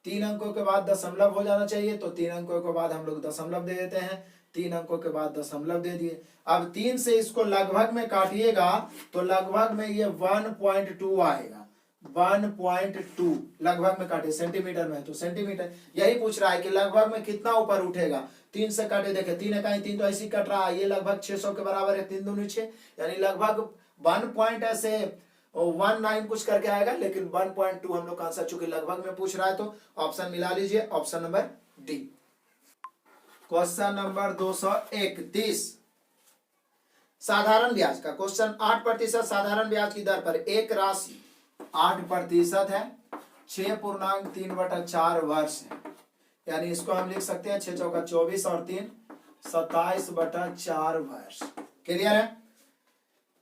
3 अंकों के बाद दशमलव हो जाना चाहिए, तो 3 अंकों के बाद हम लोग दशमलव दे देते हैं, 3 अंकों के बाद दशमलव दे दिए। अब 3 से इसको लगभग में काटिएगा तो लगभग में ये 1.2 आएगा, 1.2 लगभग में काटे, सेंटीमीटर में है तो सेंटीमीटर, यही पूछ रहा है कि लगभग में कितना ऊपर उठेगा। 3 से काटे, देखे 3 इकाई 3 तो ऐसी कट रहा है, ये लगभग 600 के बराबर है, 3 दूनी 6, यानी लगभग 1 पॉइंट ऐसे 19 कुछ करके आएगा, लेकिन 1.2 हम लोग का आंसर, चूंकि लगभग में पूछ रहा है तो ऑप्शन मिला लीजिए, option number D. Question number 231, साधारण ब्याज का क्वेश्चन, 8% साधारण ब्याज की दर पर एक राशि 8% है, 6.3/4 वर्ष है, यानी इसको हम लिख सकते हैं 6 चौका 24 और 3 27/4 वर्ष। क्लियर है।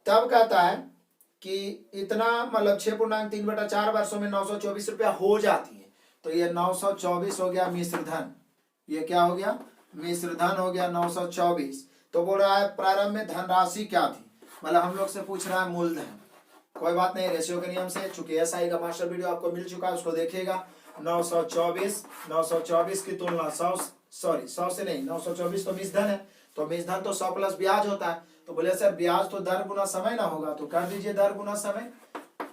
तब कहता है कि इतना मतलब 6.3/4 वर्षों में 924 रुपया हो जाती है, तो ये 924 हो गया मिश्र धन। ये क्या हो गया, मिश्र धन हो गया 924। तो बोल रहा है प्रारंभ में धनराशि क्या थी, मतलब हम लोग से पूछ रहा है मूलधन। कोई बात नहीं, रेशियो के नियम से, चूंकि एसआई का मास्टर वीडियो आपको मिल चुका है, उसको देखिएगा। 924 की तुलना 100 से नहीं, 924 तो मिश्र धन है, तो मिश्र धन तो 100 प्लस ब्याज होता है। तो बोले सर ब्याज तो दर गुना समय ना होगा, तो कर दीजिए दर गुना समय,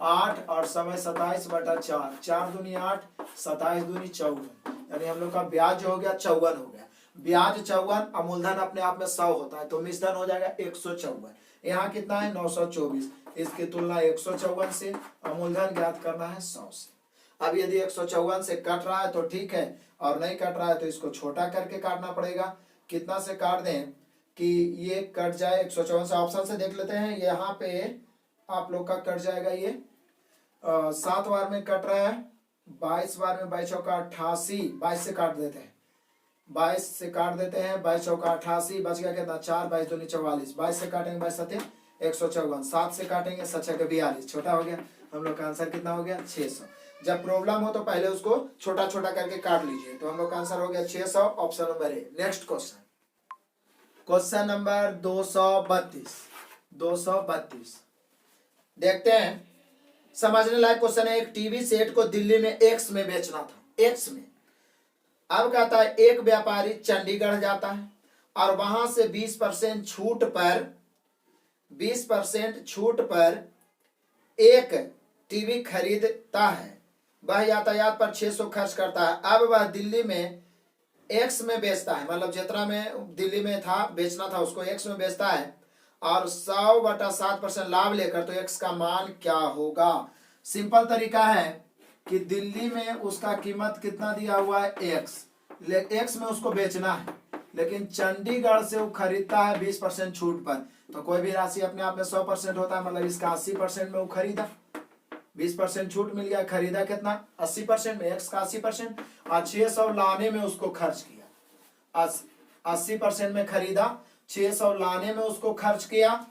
8 और समय 27/4, 4 दूनी 8, 27 दूनी 54, यानी हम लोग का ब्याज जो हो गया 54 हो गया। ब्याज 54 और मूलधन अपने आप में 100 होता है, तो मिश्र धन हो जाएगा 154। यहाँ कितना है 924, इसकी तुलना 154 से, और मूलधन ज्ञात करना है 100 से। अब यदि 154 से कट रहा है तो ठीक है, और नहीं कट रहा है तो इसको छोटा करके काटना पड़ेगा। कितना से काट दें कि ये कट जाए 154 से, ऑप्शन से देख लेते हैं। यहाँ पे आप लोग का कट जाएगा, ये 7 बार में कट रहा है, 22 बार में 22 चौका 88, 22 से काट देते हैं, 22 से काट देते हैं, 22 चौका 88, बच गया कितना 4, 22 दूनी 44, 22 से काटेंगे 22 सत्य 154, 7 से काटेंगे 7 छक्के 42, छोटा हो गया। हम लोग का आंसर कितना हो गया 600। जब प्रॉब्लम हो तो पहले उसको छोटा छोटा करके काट लीजिए, तो हम लोग का आंसर हो गया 600, option number A. Next question, question number 232 देखते हैं। समझने लायक क्वेश्चन है। एक टीवी सेट को दिल्ली में एक्स में बेचना था, एक्स में। अब कहता है एक व्यापारी चंडीगढ़ जाता है और वहां से 20% छूट पर एक टीवी खरीदता है। वह यातायात पर 600 खर्च करता है। अब वह दिल्ली में एक्स में बेचता है, मतलब जितना में दिल्ली में था बेचना था उसको एक्स में बेचता है, और 100/7% लाभ लेकर, तो एक्स का मान क्या होगा। सिंपल तरीका है कि दिल्ली में उसका कीमत कितना दिया हुआ है एक्स में उसको बेचना है, लेकिन चंडीगढ़ से वो खरीदता है 20% छूट पर। तो कोई भी राशि अपने आप में 100% होता है, मतलब इसका 80% में वो खरीदा, 20% छूट मिल गया, खरीदा कितना 80% में, एक्स का 80%, और 600 लाने में उसको खर्च किया। 80% में खरीदा, 600 लाने में उसको खर्च किया,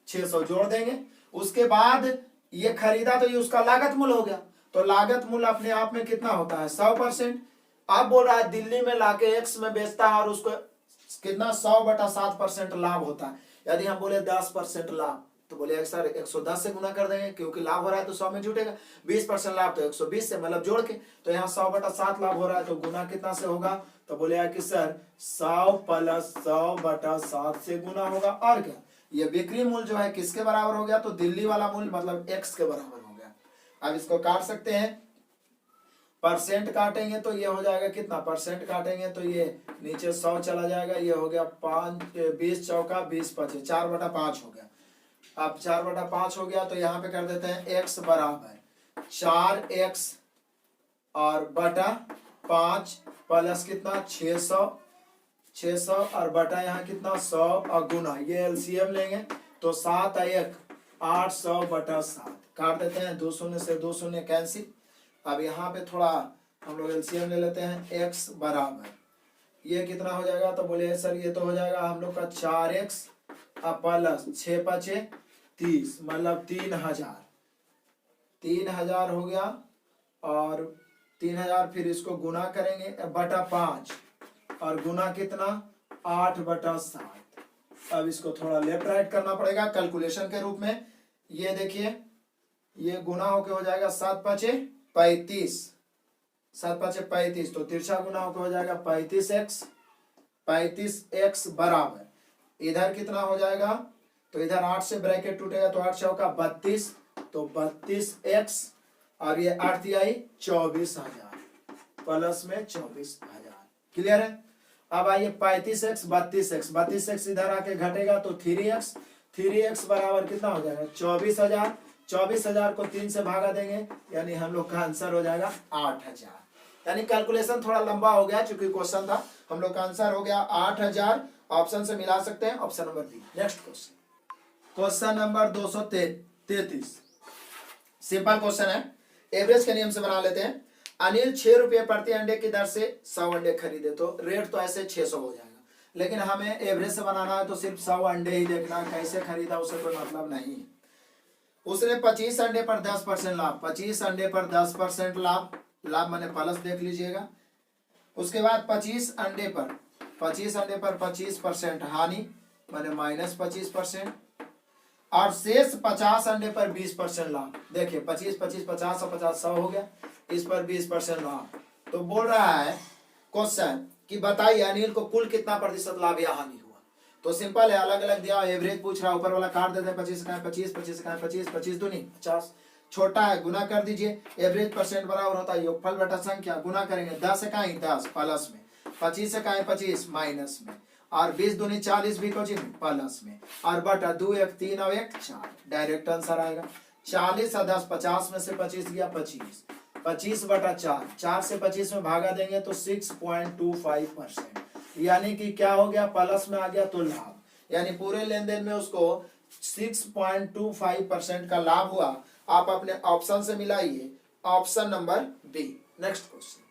600 जोड़ देंगे। उसके बाद ये खरीदा तो ये उसका लागत मूल्य हो गया, तो लागत मूल्य अपने आप में कितना होता है 100%। अब बोल रहा है दिल्ली में लाके एक्स में बेचता है और उसको कितना 100/7% लाभ होता है। यदि हम बोले 10% लाभ, तो बोले सर 110 से गुना कर देंगे, क्योंकि लाभ हो रहा है तो 100 में जुटेगा। 20% लाभ तो 120 से, मतलब जोड़ के, तो यहाँ 100/7 लाभ हो रहा है, तो गुना कितना से होगा, तो बोले कि सर 100 + 100/7 से गुना होगा। और क्या, ये बिक्री मूल्य जो है किसके बराबर हो गया, तो दिल्ली वाला मूल्य मतलब एक्स के बराबर हो गया। अब इसको काट सकते हैं, परसेंट काटेंगे तो ये हो जाएगा कितना, परसेंट काटेंगे तो ये नीचे 100 चला जाएगा, ये हो गया 5, 20 चौका 20 5, 4/5 हो गया। अब 4/5 हो गया, तो यहाँ पे कर देते हैं x बराबर 4x और बटा 5 प्लस कितना 600 और बटा यहाँ कितना 100 और गुना, ये एलसीएम लेंगे तो 7 और 1 800/7 काट देते हैं, 2 शून्य से 2 शून्य कैंसिल। अब यहाँ पे थोड़ा हम लोग एलसीएम ले लेते हैं, x बराबर ये कितना हो जाएगा, तो बोले सर ये तो हो जाएगा हम लोग का 4x प्लस 6 × 5 = 30, मतलब 3000 हो गया, और 3000 फिर इसको गुना करेंगे बटा 5 और गुना कितना 8/7। अब इसको थोड़ा लेफ्ट राइट करना पड़ेगा कैलकुलेशन के रूप में। ये देखिए ये गुना होके हो जाएगा 7 × 5 = 35, तो तिरछा गुना होके हो जाएगा 35x बराबर, इधर कितना हो जाएगा, तो इधर 8 से ब्रैकेट टूटेगा, तो 8 चौका 32, तो 32x और ये 8 तिहाई 24,000 प्लस में 24,000। क्लियर है। अब आइए 35x 32x इधर आके घटेगा तो 3x बराबर कितना हो जाएगा 24,000। 24,000 को 3 से भागा देंगे, यानी हम लोग का आंसर हो जाएगा 8,000। यानी कैलकुलेशन थोड़ा लंबा हो गया चूंकि क्वेश्चन था। हम लोग का आंसर हो गया 8,000। ऑप्शन से मिला सकते हैं, option number B. Next question, question number 233 simple question है, एवरेज के नियम से बना लेते हैं। अनिल 6 रुपये प्रति अंडे की दर से 100 अंडे खरीदे, तो रेट तो ऐसे 600 हो जाएगा, लेकिन हमें एवरेज से बनाना है तो सिर्फ 100 अंडे ही देखना, कैसे खरीदा उसे कोई मतलब नहीं है। उसने 25 अंडे पर 10% लाभ, 25 अंडे पर 10% लाभ, लाभ मैंने प्लस देख लीजिएगा। उसके बाद 25 अंडे पर 25% हानि मैंने -25%, और शेष 50 अंडे पर 20% लाभ। देखिए 25 25 50 और 50 100 हो गया, इस पर 20% लाभ। तो बोल रहा है क्वेश्चन कि बताइए अनिल को कुल कितना प्रतिशत लाभ या हानि हुआ। तो सिंपल है, अलग अलग दिया, एवरेज पूछ रहा है, ऊपर वाला काट देते हैं, 25 का 25 25 का 25 25 दूनी 50, छोटा है गुना कर दीजिए, एवरेज परसेंट बराबर होता है योगफल बटा संख्या, गुना करेंगे 10 का 10 प्लस में, 25 का 25 माइनस में, और 20 दूनी 40 भी कोची में प्लस में, और बटा 2 1 3 और 1 4, डायरेक्ट आंसर आएगा। 40 और 10 50 में से 25 गया 25, 25 बटा 4, 4 से 25 में भागा देंगे तो 6.25%, यानी कि क्या हो गया, प्लस में आ गया तो लाभ, यानी पूरे लेन देन में उसको 6.25% का लाभ हुआ। आप अपने ऑप्शन से मिलाइए, option number B. Next question,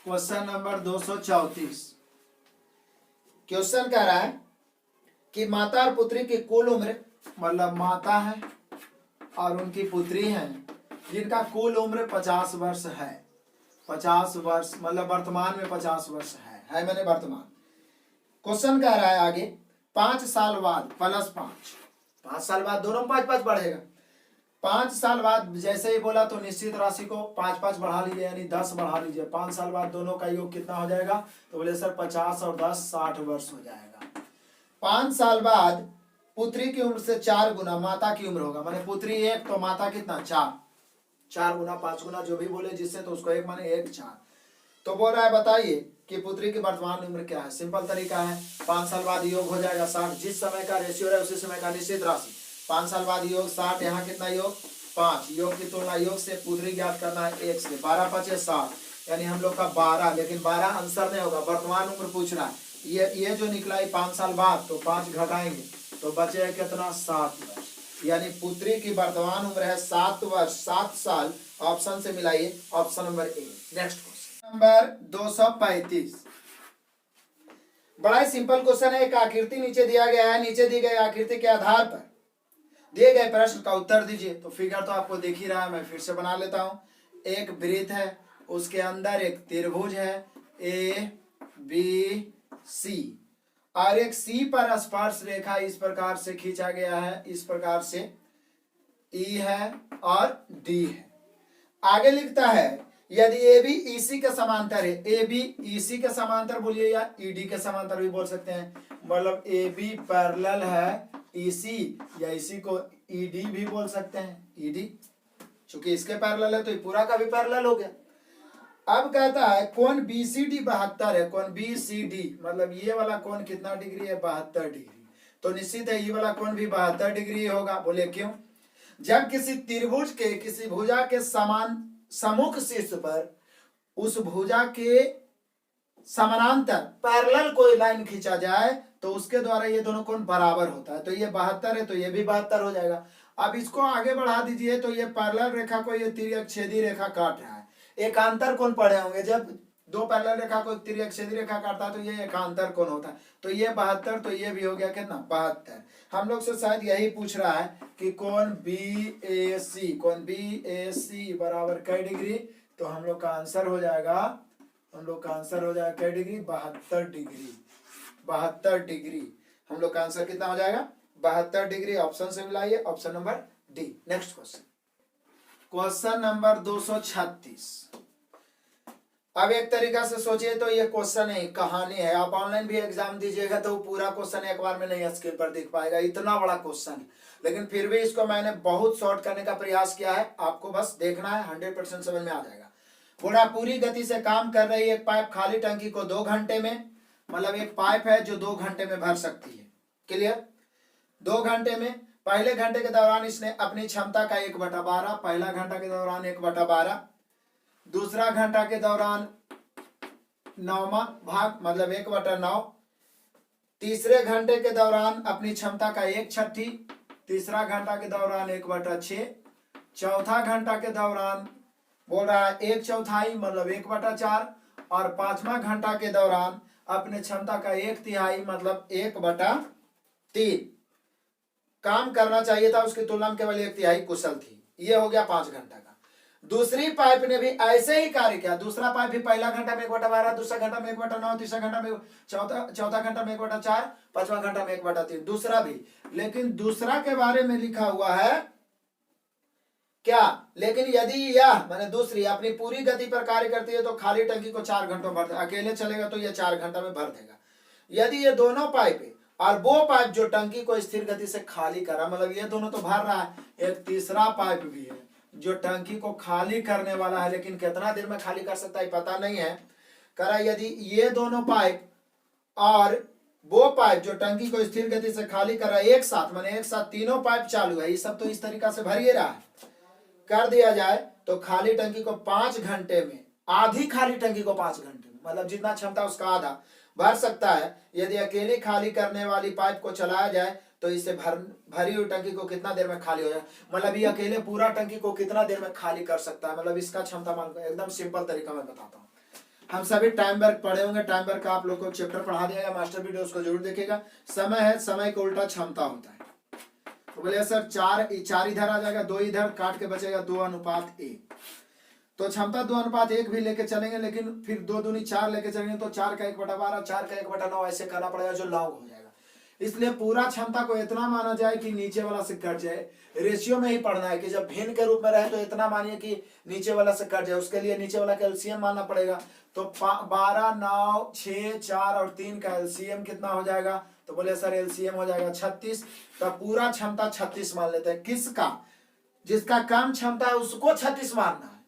question number 234। Question कह रहा है कि माता और पुत्री की कुल उम्र, मतलब माता है और उनकी पुत्री है जिनका कुल उम्र 50 वर्ष है, 50 वर्ष मतलब वर्तमान में 50 वर्ष है मैंने वर्तमान। क्वेश्चन कह रहा है आगे 5 साल बाद प्लस 5 साल बाद दोनों 5 5 बढ़ेगा, 5 साल बाद जैसे ही बोला तो निश्चित राशि को 5 5 बढ़ा लीजिए, यानी 10 बढ़ा लीजिए। 5 साल बाद दोनों का योग कितना हो जाएगा, तो बोले सर 50 और 10 60 वर्ष हो जाएगा। 5 साल बाद पुत्री की उम्र से 4 गुना माता की उम्र होगा, माने पुत्री 1 तो माता कितना 4 गुना 5 गुना जो भी बोले जिससे, तो उसको 1 माने 1 4। तो बोल रहा है बताइए कि पुत्री की वर्तमान उम्र क्या है। सिंपल तरीका है, 5 साल बाद योग हो जाएगा 60, जिस समय का रेशियो है उसी समय का निश्चित राशि। 5 साल बाद योग 60, यहाँ कितना योग 5, योग की तुलना योग से पुत्री ज्ञात करना है 1 से, 12 5 60, यानी हम लोग का 12, लेकिन 12 आंसर नहीं होगा, वर्तमान उम्र पूछ रहा है। ये जो निकला है 5 साल बाद, तो 5 घटाएंगे तो बचे कितना 7 वर्ष, यानी पुत्री की वर्तमान उम्र है 7 वर्ष 7 साल। ऑप्शन से मिलाइए, option number A. Next question number 235, बड़ा ही सिंपल क्वेश्चन है। एक आकृति नीचे दिया गया है, नीचे दी गई आकृति के आधार पर दिए गए प्रश्न का उत्तर दीजिए। तो फिगर तो आपको दिख ही रहा है, मैं फिर से बना लेता हूं। एक वृत्त है, उसके अंदर एक त्रिभुज है ए बी सी, और एक सी पर स्पर्श रेखा इस प्रकार से खींचा गया है, इस प्रकार से ई है और डी है। आगे लिखता है यदि ए बी ईसी के समांतर है, ए बी ईसी के समांतर बोलिए या ईडी के समांतर भी बोल सकते हैं, मतलब ए बी पैरेलल है ईसी, या इसी को ईडी भी बोल सकते हैं, ईडी, चूंकि इसके पैरेलल है तो ये पूरा का भी पैरेलल हो गया। अब कहता है कोण बीसीडी 72 है, कोण बीसीडी मतलब ये वाला कोण कितना डिग्री है 72 डिग्री, तो निश्चित है ये वाला कोण भी 72 डिग्री होगा। बोले क्यों, जब किसी त्रिभुज के किसी भुजा के समान सम्मुख शीर्ष पर उस भुजा के समानांतर पैरेलल कोई लाइन खींचा जाए तो उसके द्वारा ये दोनों कोण बराबर होता है, तो ये 72 है तो ये भी 72 हो जाएगा। अब इसको आगे बढ़ा दीजिए तो ये पैरेलल रेखा को ये तिर्यकछेदी रेखा काट रहा है, एकांतर कोण पढ़े होंगे, जब दो पैरेलल रेखा को तिर्यकछेदी रेखा काटता है तो ये एकांतर कोण होता है, तो ये 72, तो ये भी हो गया कितना 72। हम लोग से शायद यही पूछ रहा है कि कोण बी ए सी बराबर कई डिग्री, तो हम लोग का आंसर हो जाएगा कई डिग्री 72 डिग्री, 72 डिग्री। हम लोग का आंसर कितना हो जाएगा 72 डिग्री। ऑप्शन से मिलाइए, option number D. Next question, question number 236। अब एक तरीका से सोचिए तो ये क्वेश्चन है, कहानी है। आप ऑनलाइन भी एग्जाम दीजिएगा तो पूरा क्वेश्चन एक बार में नहीं स्क्रीन पर दिख पाएगा, इतना बड़ा क्वेश्चन है, लेकिन फिर भी इसको मैंने बहुत शॉर्ट करने का प्रयास किया है। आपको बस देखना है, 100% समझ में आ जाएगा। पूरा पूरी गति से काम कर रही है एक पाइप खाली टंकी को 2 घंटे में, मतलब एक पाइप है जो 2 घंटे में भर सकती है। क्लियर, 2 घंटे में, पहले घंटे के दौरान इसने अपनी क्षमता का 1/12, पहला घंटा के दौरान 1/12, दूसरा घंटा के दौरान 9वां भाग मतलब 1/9, तीसरे घंटे के दौरान अपनी क्षमता का 1/6, तीसरा घंटा के दौरान 1/6, चौथा घंटा के दौरान बोल रहा है 1/4 मतलब 1/4, और पांचवा घंटा के दौरान अपने क्षमता का 1/3 मतलब 1/3 काम करना चाहिए था, उसकी तुलना में केवल 1/3 कुशल थी। ये हो गया 5 घंटा का। दूसरी पाइप ने भी ऐसे ही कार्य किया। दूसरा पाइप भी पहला घंटा में 1/12, दूसरा घंटा में 1/9, तीसरा घंटा में चौथा घंटा में 1/4, पांचवा घंटा में 1/3, दूसरा भी। लेकिन दूसरा के बारे में लिखा हुआ है क्या, लेकिन यदि यह माने दूसरी अपनी पूरी गति पर कार्य करती है तो खाली टंकी को 4 घंटों भर देगा। अकेले चलेगा तो यह 4 घंटा में भर देगा। यदि ये दोनों पाइप और वो पाइप जो टंकी को स्थिर गति से खाली कर रहा, मतलब ये दोनों तो भर रहा है, एक तीसरा पाइप भी है जो टंकी को खाली करने वाला है, लेकिन कितना देर में खाली कर सकता है पता नहीं है। करा यदि ये दोनों पाइप और वो पाइप जो टंकी को स्थिर गति से खाली कर रहा है एक साथ, माने एक साथ तीनों पाइप चालू है, ये सब तो इस तरीका से भर ही रहा है, कर दिया जाए तो खाली टंकी को 5 घंटे में, आधी खाली टंकी को 5 घंटे में, मतलब जितना क्षमता उसका आधा भर सकता है। यदि अकेली खाली करने वाली पाइप को चलाया जाए तो इससे भरी हुई टंकी को कितना देर में खाली हो जाए, मतलब ये अकेले पूरा टंकी को कितना देर में खाली कर सकता है, मतलब इसका क्षमता मान एकदम सिंपल तरीका मैं बताता हूँ। हम सभी टाइम वर्क पढ़े होंगे, टाइम वर्क का आप लोग को चैप्टर पढ़ा दिया गया, मास्टर वीडियो उसको जरूर देखेगा। समय है, समय को उल्टा क्षमता होता है। तो बोले सर 4 इधर आ जाएगा, 2 इधर, काट के बचेगा 2:1। तो क्षमता 2:1 भी लेके चलेंगे, लेकिन फिर 2 दूनी 4 लेके चलेंगे तो 4 का 1/12, 4 का 1/9 ऐसे करना पड़ेगा जो लॉन्ग हो जाएगा। इसलिए पूरा क्षमता को इतना माना जाए कि नीचे वाला से कट जाए। रेशियो में ही पढ़ना है कि जब भिन्न के रूप में रहे तो इतना मानिए कि नीचे वाला से कट जाए, उसके लिए नीचे वाला का एलसीएम मानना पड़ेगा। तो 12, 9, 6, 4 और 3 का एलसीएम कितना हो जाएगा, तो बोले सर एलसीएम हो जाएगा 36। तो पूरा क्षमता 36 मान लेते हैं। किसका, जिसका कम क्षमता है उसको 36 मानना है,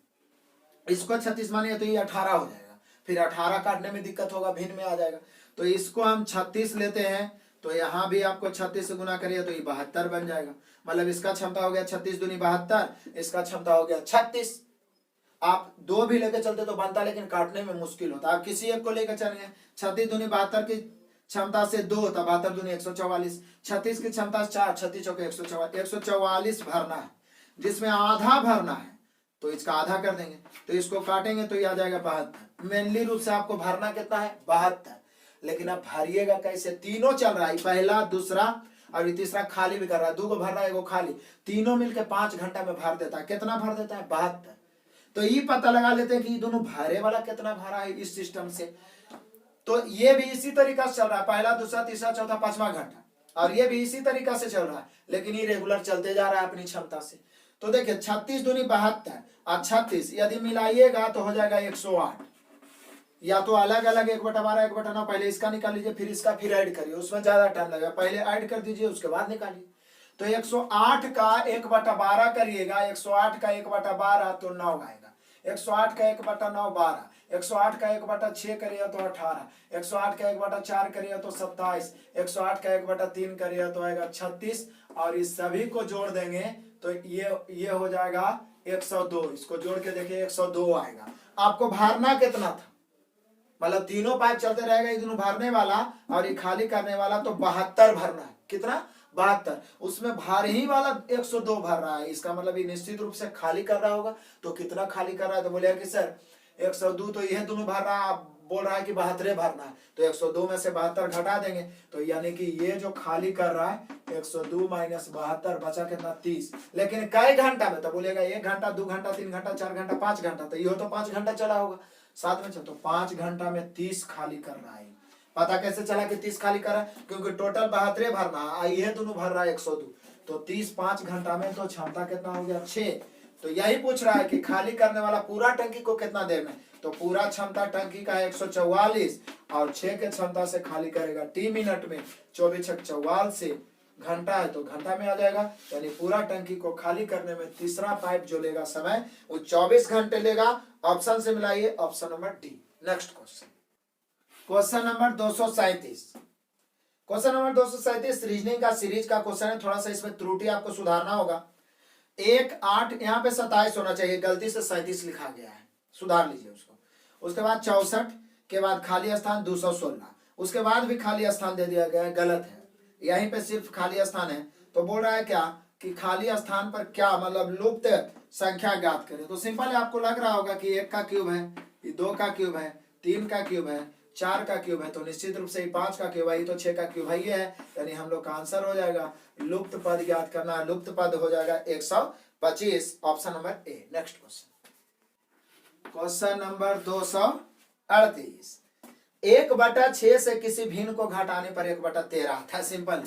इसको 36 मानिए तो ये 18 हो जाएगा। फिर 18 काटने में दिक्कत होगा, भिन्न में आ जाएगा। तो इसको हम 36 लेते हैं, तो यहाँ भी आपको 36 से गुना करिए तो ये 72 बन जाएगा। मतलब इसका क्षमता हो गया 36 दूनी 72, इसका क्षमता हो गया 36। आप 2 भी लेकर चलते तो बनता, लेकिन काटने में मुश्किल होता। आप किसी एक को लेकर चलेंगे, 36 दूनी 72 की क्षमता से 2 तो 72 दूनी 144, 36 की क्षमता से 4, 36 चौके 144 भरना है, जिसमें आधा भरना है तो इसका आधा कर देंगे, तो इसको काटेंगे तो ये आ जाएगा 72। मेनली रूप से आपको भरना कितना है 72, लेकिन अब भरिएगा कैसे, तीनों चल रहा है, पहला दूसरा और तीसरा खाली भी कर रहा है, 2 को भर रहा है, 1 खाली, तीनों मिलकर 5 घंटा में भर देता है। कितना भर देता है 72। तो ये पता लगा लेते हैं कि दोनों भरे वाला कितना भरा है इस सिस्टम से। तो ये भी इसी तरीका से चल रहा है, पहला दूसरा तीसरा चौथा 5वां घंटा, और ये भी इसी तरीका से चल रहा है, लेकिन ये रेगुलर चलते जा रहा है अपनी क्षमता से। तो देखिए 36 दूनी 72 और 36 यदि मिलाइएगा तो हो जाएगा 108। या तो अलग अलग 1/12 1/9, पहले इसका निकाल लीजिए फिर इसका फिर ऐड करिए, उसमें ज्यादा टाइम लगेगा, पहले ऐड कर दीजिए उसके बाद निकालिए। तो 108 का 1/12 करिएगा, 108 का 1/12 तो 9 आएगा, 108 का 1/9 12, 108 का 1/6 करिए तो 18, 108 का 1/4 करिए तो 27, 108 का 1/3 करिए तो आएगा 36, और इस सभी को जोड़ देंगे तो ये हो जाएगा 102। इसको जोड़ के देखिए 102 आएगा। आपको भरना कितना था, मतलब तीनों पाइप चलते रहेगा, ये दोनों भरने वाला और ये खाली करने वाला, तो 72 भरना है। कितना 72, उसमें भार ही वाला 102 भर रहा है, इसका मतलब ये निश्चित रूप से खाली कर रहा होगा। तो कितना खाली कर रहा है, तो बोले कि सर 102 तो यह दोनों भर रहा है, आप बोल रहा है कि 72 भरना है, तो 102 में से 72 घटा देंगे, तो यानी कि ये जो खाली कर रहा है 102 माइनस 72 बचा कितना 30। लेकिन कई घंटा में, तो बोलेगा 1 घंटा 2 घंटा 3 घंटा 4 घंटा 5 घंटा, तो ये तो 5 घंटा चला होगा साथ में, तो 5 घंटा में 30 खाली कर रहा है। पता कैसे चला कि 30 खाली कर रहा है, क्योंकि टोटल 72 भरना है, ये दोनों भर रहा है 102, तो 30 5 घंटा में तो क्षमता कितना हो गया 6। तो यही पूछ रहा है कि खाली करने वाला पूरा टंकी को कितना देर में, तो पूरा क्षमता टंकी का 144 और 6 के क्षमता से खाली करेगा टी मिनट में, 24 6 44 घंटा है तो घंटा में आ जाएगा। यानी पूरा टंकी को खाली करने में तीसरा पाइप जो लेगा समय वो 24 घंटे लेगा। ऑप्शन से मिलाइए, option number D. Next question, question number 237। Question number 237 reasoning का सीरीज का क्वेश्चन है, थोड़ा सा इसमें त्रुटि आपको सुधारना होगा। 1 8 यहाँ पे 27 होना चाहिए, गलती से 37 लिखा गया है, सुधार लीजिए उसको। उसके बाद 64 के बाद खाली स्थान 216, उसके बाद भी खाली स्थान दे दिया गया है, गलत है, यहीं पे सिर्फ खाली स्थान है तो बोल रहा है क्या कि खाली स्थान पर क्या मतलब लुप्त संख्या ज्ञात करें। तो सिंपल है, आपको लग रहा होगा कि 1 का क्यूब है, ये 2 का क्यूब है, 3 का क्यूब है, 4 का क्यूब है, तो निश्चित रूप से ये 5 का क्यूब है, ये तो 6 का क्यूब है, ये है, यानी हम लोग का आंसर हो जाएगा लुप्त पद ज्ञात करना है, लुप्त पद हो जाएगा 125, option number A. Next question number 238, 1/6 से किसी भिन्न को घटाने पर 1/13 था। सिंपल है,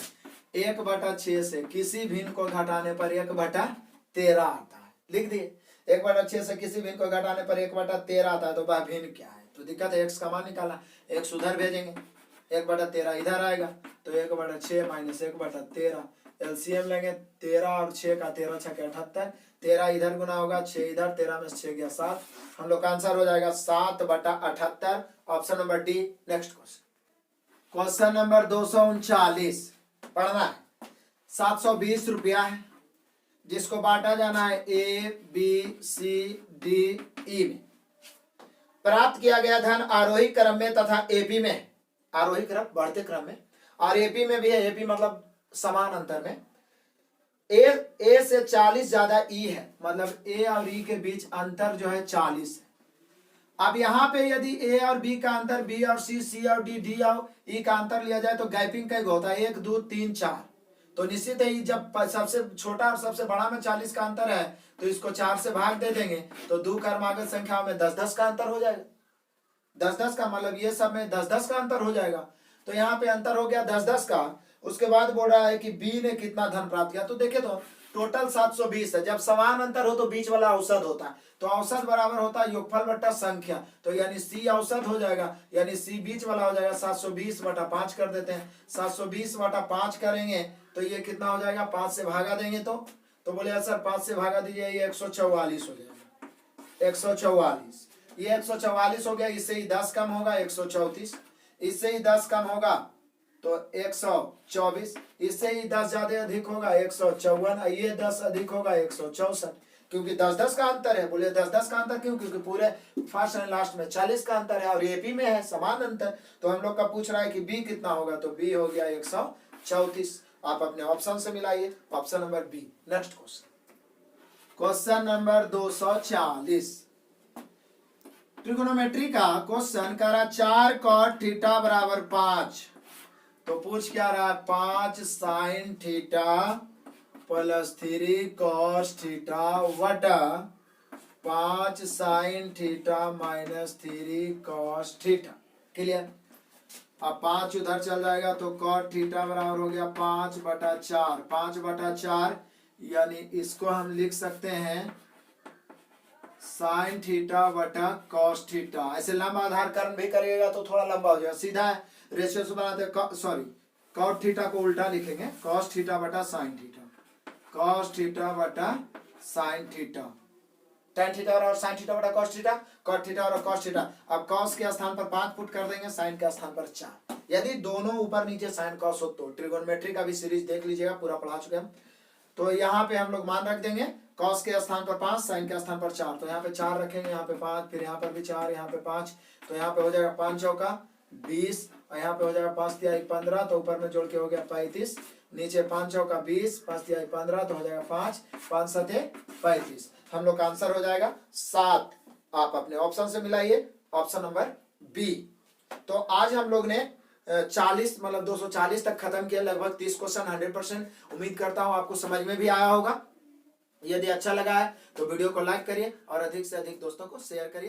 1/6 से किसी भिन्न को घटाने पर 1/13 आता है, लिख दिए। 1/6 से किसी भिन्न को घटाने पर 1/13 आता है, तो वह भिन्न क्या है। तो दिक्कत है, x का मान निकालना, x उधर भेजेंगे, 1/13 इधर आएगा, तो 1/6 माइनस 1/13, एलसीएम लेंगे, 13 और 6 का, 13 छके 78, 13 इधर गुना होगा, 6 इधर, 13 में 6 गया 7, हम लोग का आंसर हो जाएगा 7/78, option number D. Next question number 239, पढ़ना है। 720 रुपया है, जिसको बांटा जाना है A B C D E में। प्राप्त किया गया धन आरोही क्रम में तथा एपी में, आरोही क्रम बढ़ते क्रम में, और एपी में भी है, एपी मतलब समान अंतर में। ए से 40 ज्यादा ई है, मतलब ए और ई के बीच अंतर जो है 40 है। अब यहाँ पे यदि ए और बी का अंतर, बी और सी और डी और ई का अंतर लिया जाए तो गैपिंग कैसे होता है, 1 2 3 4, तो निश्चित है जब सबसे छोटा और सबसे बड़ा में 40 का अंतर है तो इसको 4 से भाग दे देंगे, तो दो क्रमागत संख्या में 10-10 का अंतर हो जाएगा, 10-10 का, मतलब ये सब में 10-10 का अंतर हो जाएगा। तो यहाँ पे अंतर हो गया 10-10 का। उसके बाद बोल रहा है कि बी ने कितना धन प्राप्त किया, तो देखे तो टोटल 720 है। जब समान अंतर हो तो बीच वाला औसत होता है, तो औसत बराबर होता है योगफल बट्टा संख्या, तो यानी सी औसत हो जाएगा, यानी सी बीच वाला हो जाएगा। 720/5 कर देते हैं, 720/5 करेंगे तो ये कितना हो जाएगा, 5 से भागा देंगे तो बोले सर 5 से भागा दीजिए, ये 144 हो जाएगा, 144, ये 144 हो गया। इससे ही 10 कम होगा 134, इससे ही 10 कम होगा तो 124, इससे ही 10 ज्यादा अधिक होगा 154, ये 10 अधिक होगा 164, क्योंकि 10-10 का अंतर है। बोले 10-10 का अंतर क्यों, क्योंकि पूरे फर्स्ट एंड लास्ट में 40 का अंतर है और एपी में है समान अंतर। तो हम लोग का पूछ रहा है कि बी कितना होगा, तो बी हो गया 134। आप अपने ऑप्शन से मिलाइए, option number B. Next question number 240, trigonometry का क्वेश्चन कह रहा 4 cot थीटा बराबर 5, तो पूछ क्या रहा है, 5 sin theta plus 3 cos theta वटा 5 sin theta minus 3 cos theta. Clear. अब 5 उधर चल जाएगा तो cot थीटा बराबर हो गया 5/4, 5/4, यानी इसको हम लिख सकते हैं साइन थीटा बटा कॉस थीटा। ऐसे लंबा आधार कर्ण भी करिएगा तो थोड़ा लंबा हो जाएगा, सीधा है रेशियो से बनाते, सॉरी कॉट थीटा को उल्टा लिखेंगे, कॉस थीटा बटा साइन थीटा, कॉस थीटा बटा साइन थीटा, tan थीटा और साइन थीटा बटा कॉस थीटा, कॉट थीटा और कॉस थीटा। अब कॉस के स्थान पर 5 पुट कर देंगे, साइन के स्थान पर 4। यदि दोनों ऊपर नीचे साइन कॉस हो तो ट्रिगोनोमेट्री का भी सीरीज देख लीजिएगा, पूरा पढ़ा चुके हम। तो यहाँ पे हम लोग मान रख देंगे, कॉस के स्थान पर 5, साइन के स्थान पर 4, तो यहाँ पे 4 रखेंगे, यहाँ पे 5, फिर यहाँ पर भी 4, यहाँ पे 5, तो यहाँ पे हो जाएगा 5 चौका 20, और यहाँ पे हो जाएगा 5 तिहाई 15, तो ऊपर में जोड़ के हो गया 35, नीचे 5 चौका 20, 5 तिहाई 15, तो हो जाएगा 5, 5 सते 35। हम लोग का आंसर हो जाएगा 7। आप अपने ऑप्शन से मिलाइए, ऑप्शन नंबर बी। तो आज हम लोग ने 40 मतलब 240 तक खत्म किया, लगभग 30 क्वेश्चन 100%। उम्मीद करता हूं आपको समझ में भी आया होगा। यदि अच्छा लगा है तो वीडियो को लाइक करिए और अधिक से अधिक दोस्तों को शेयर करिए।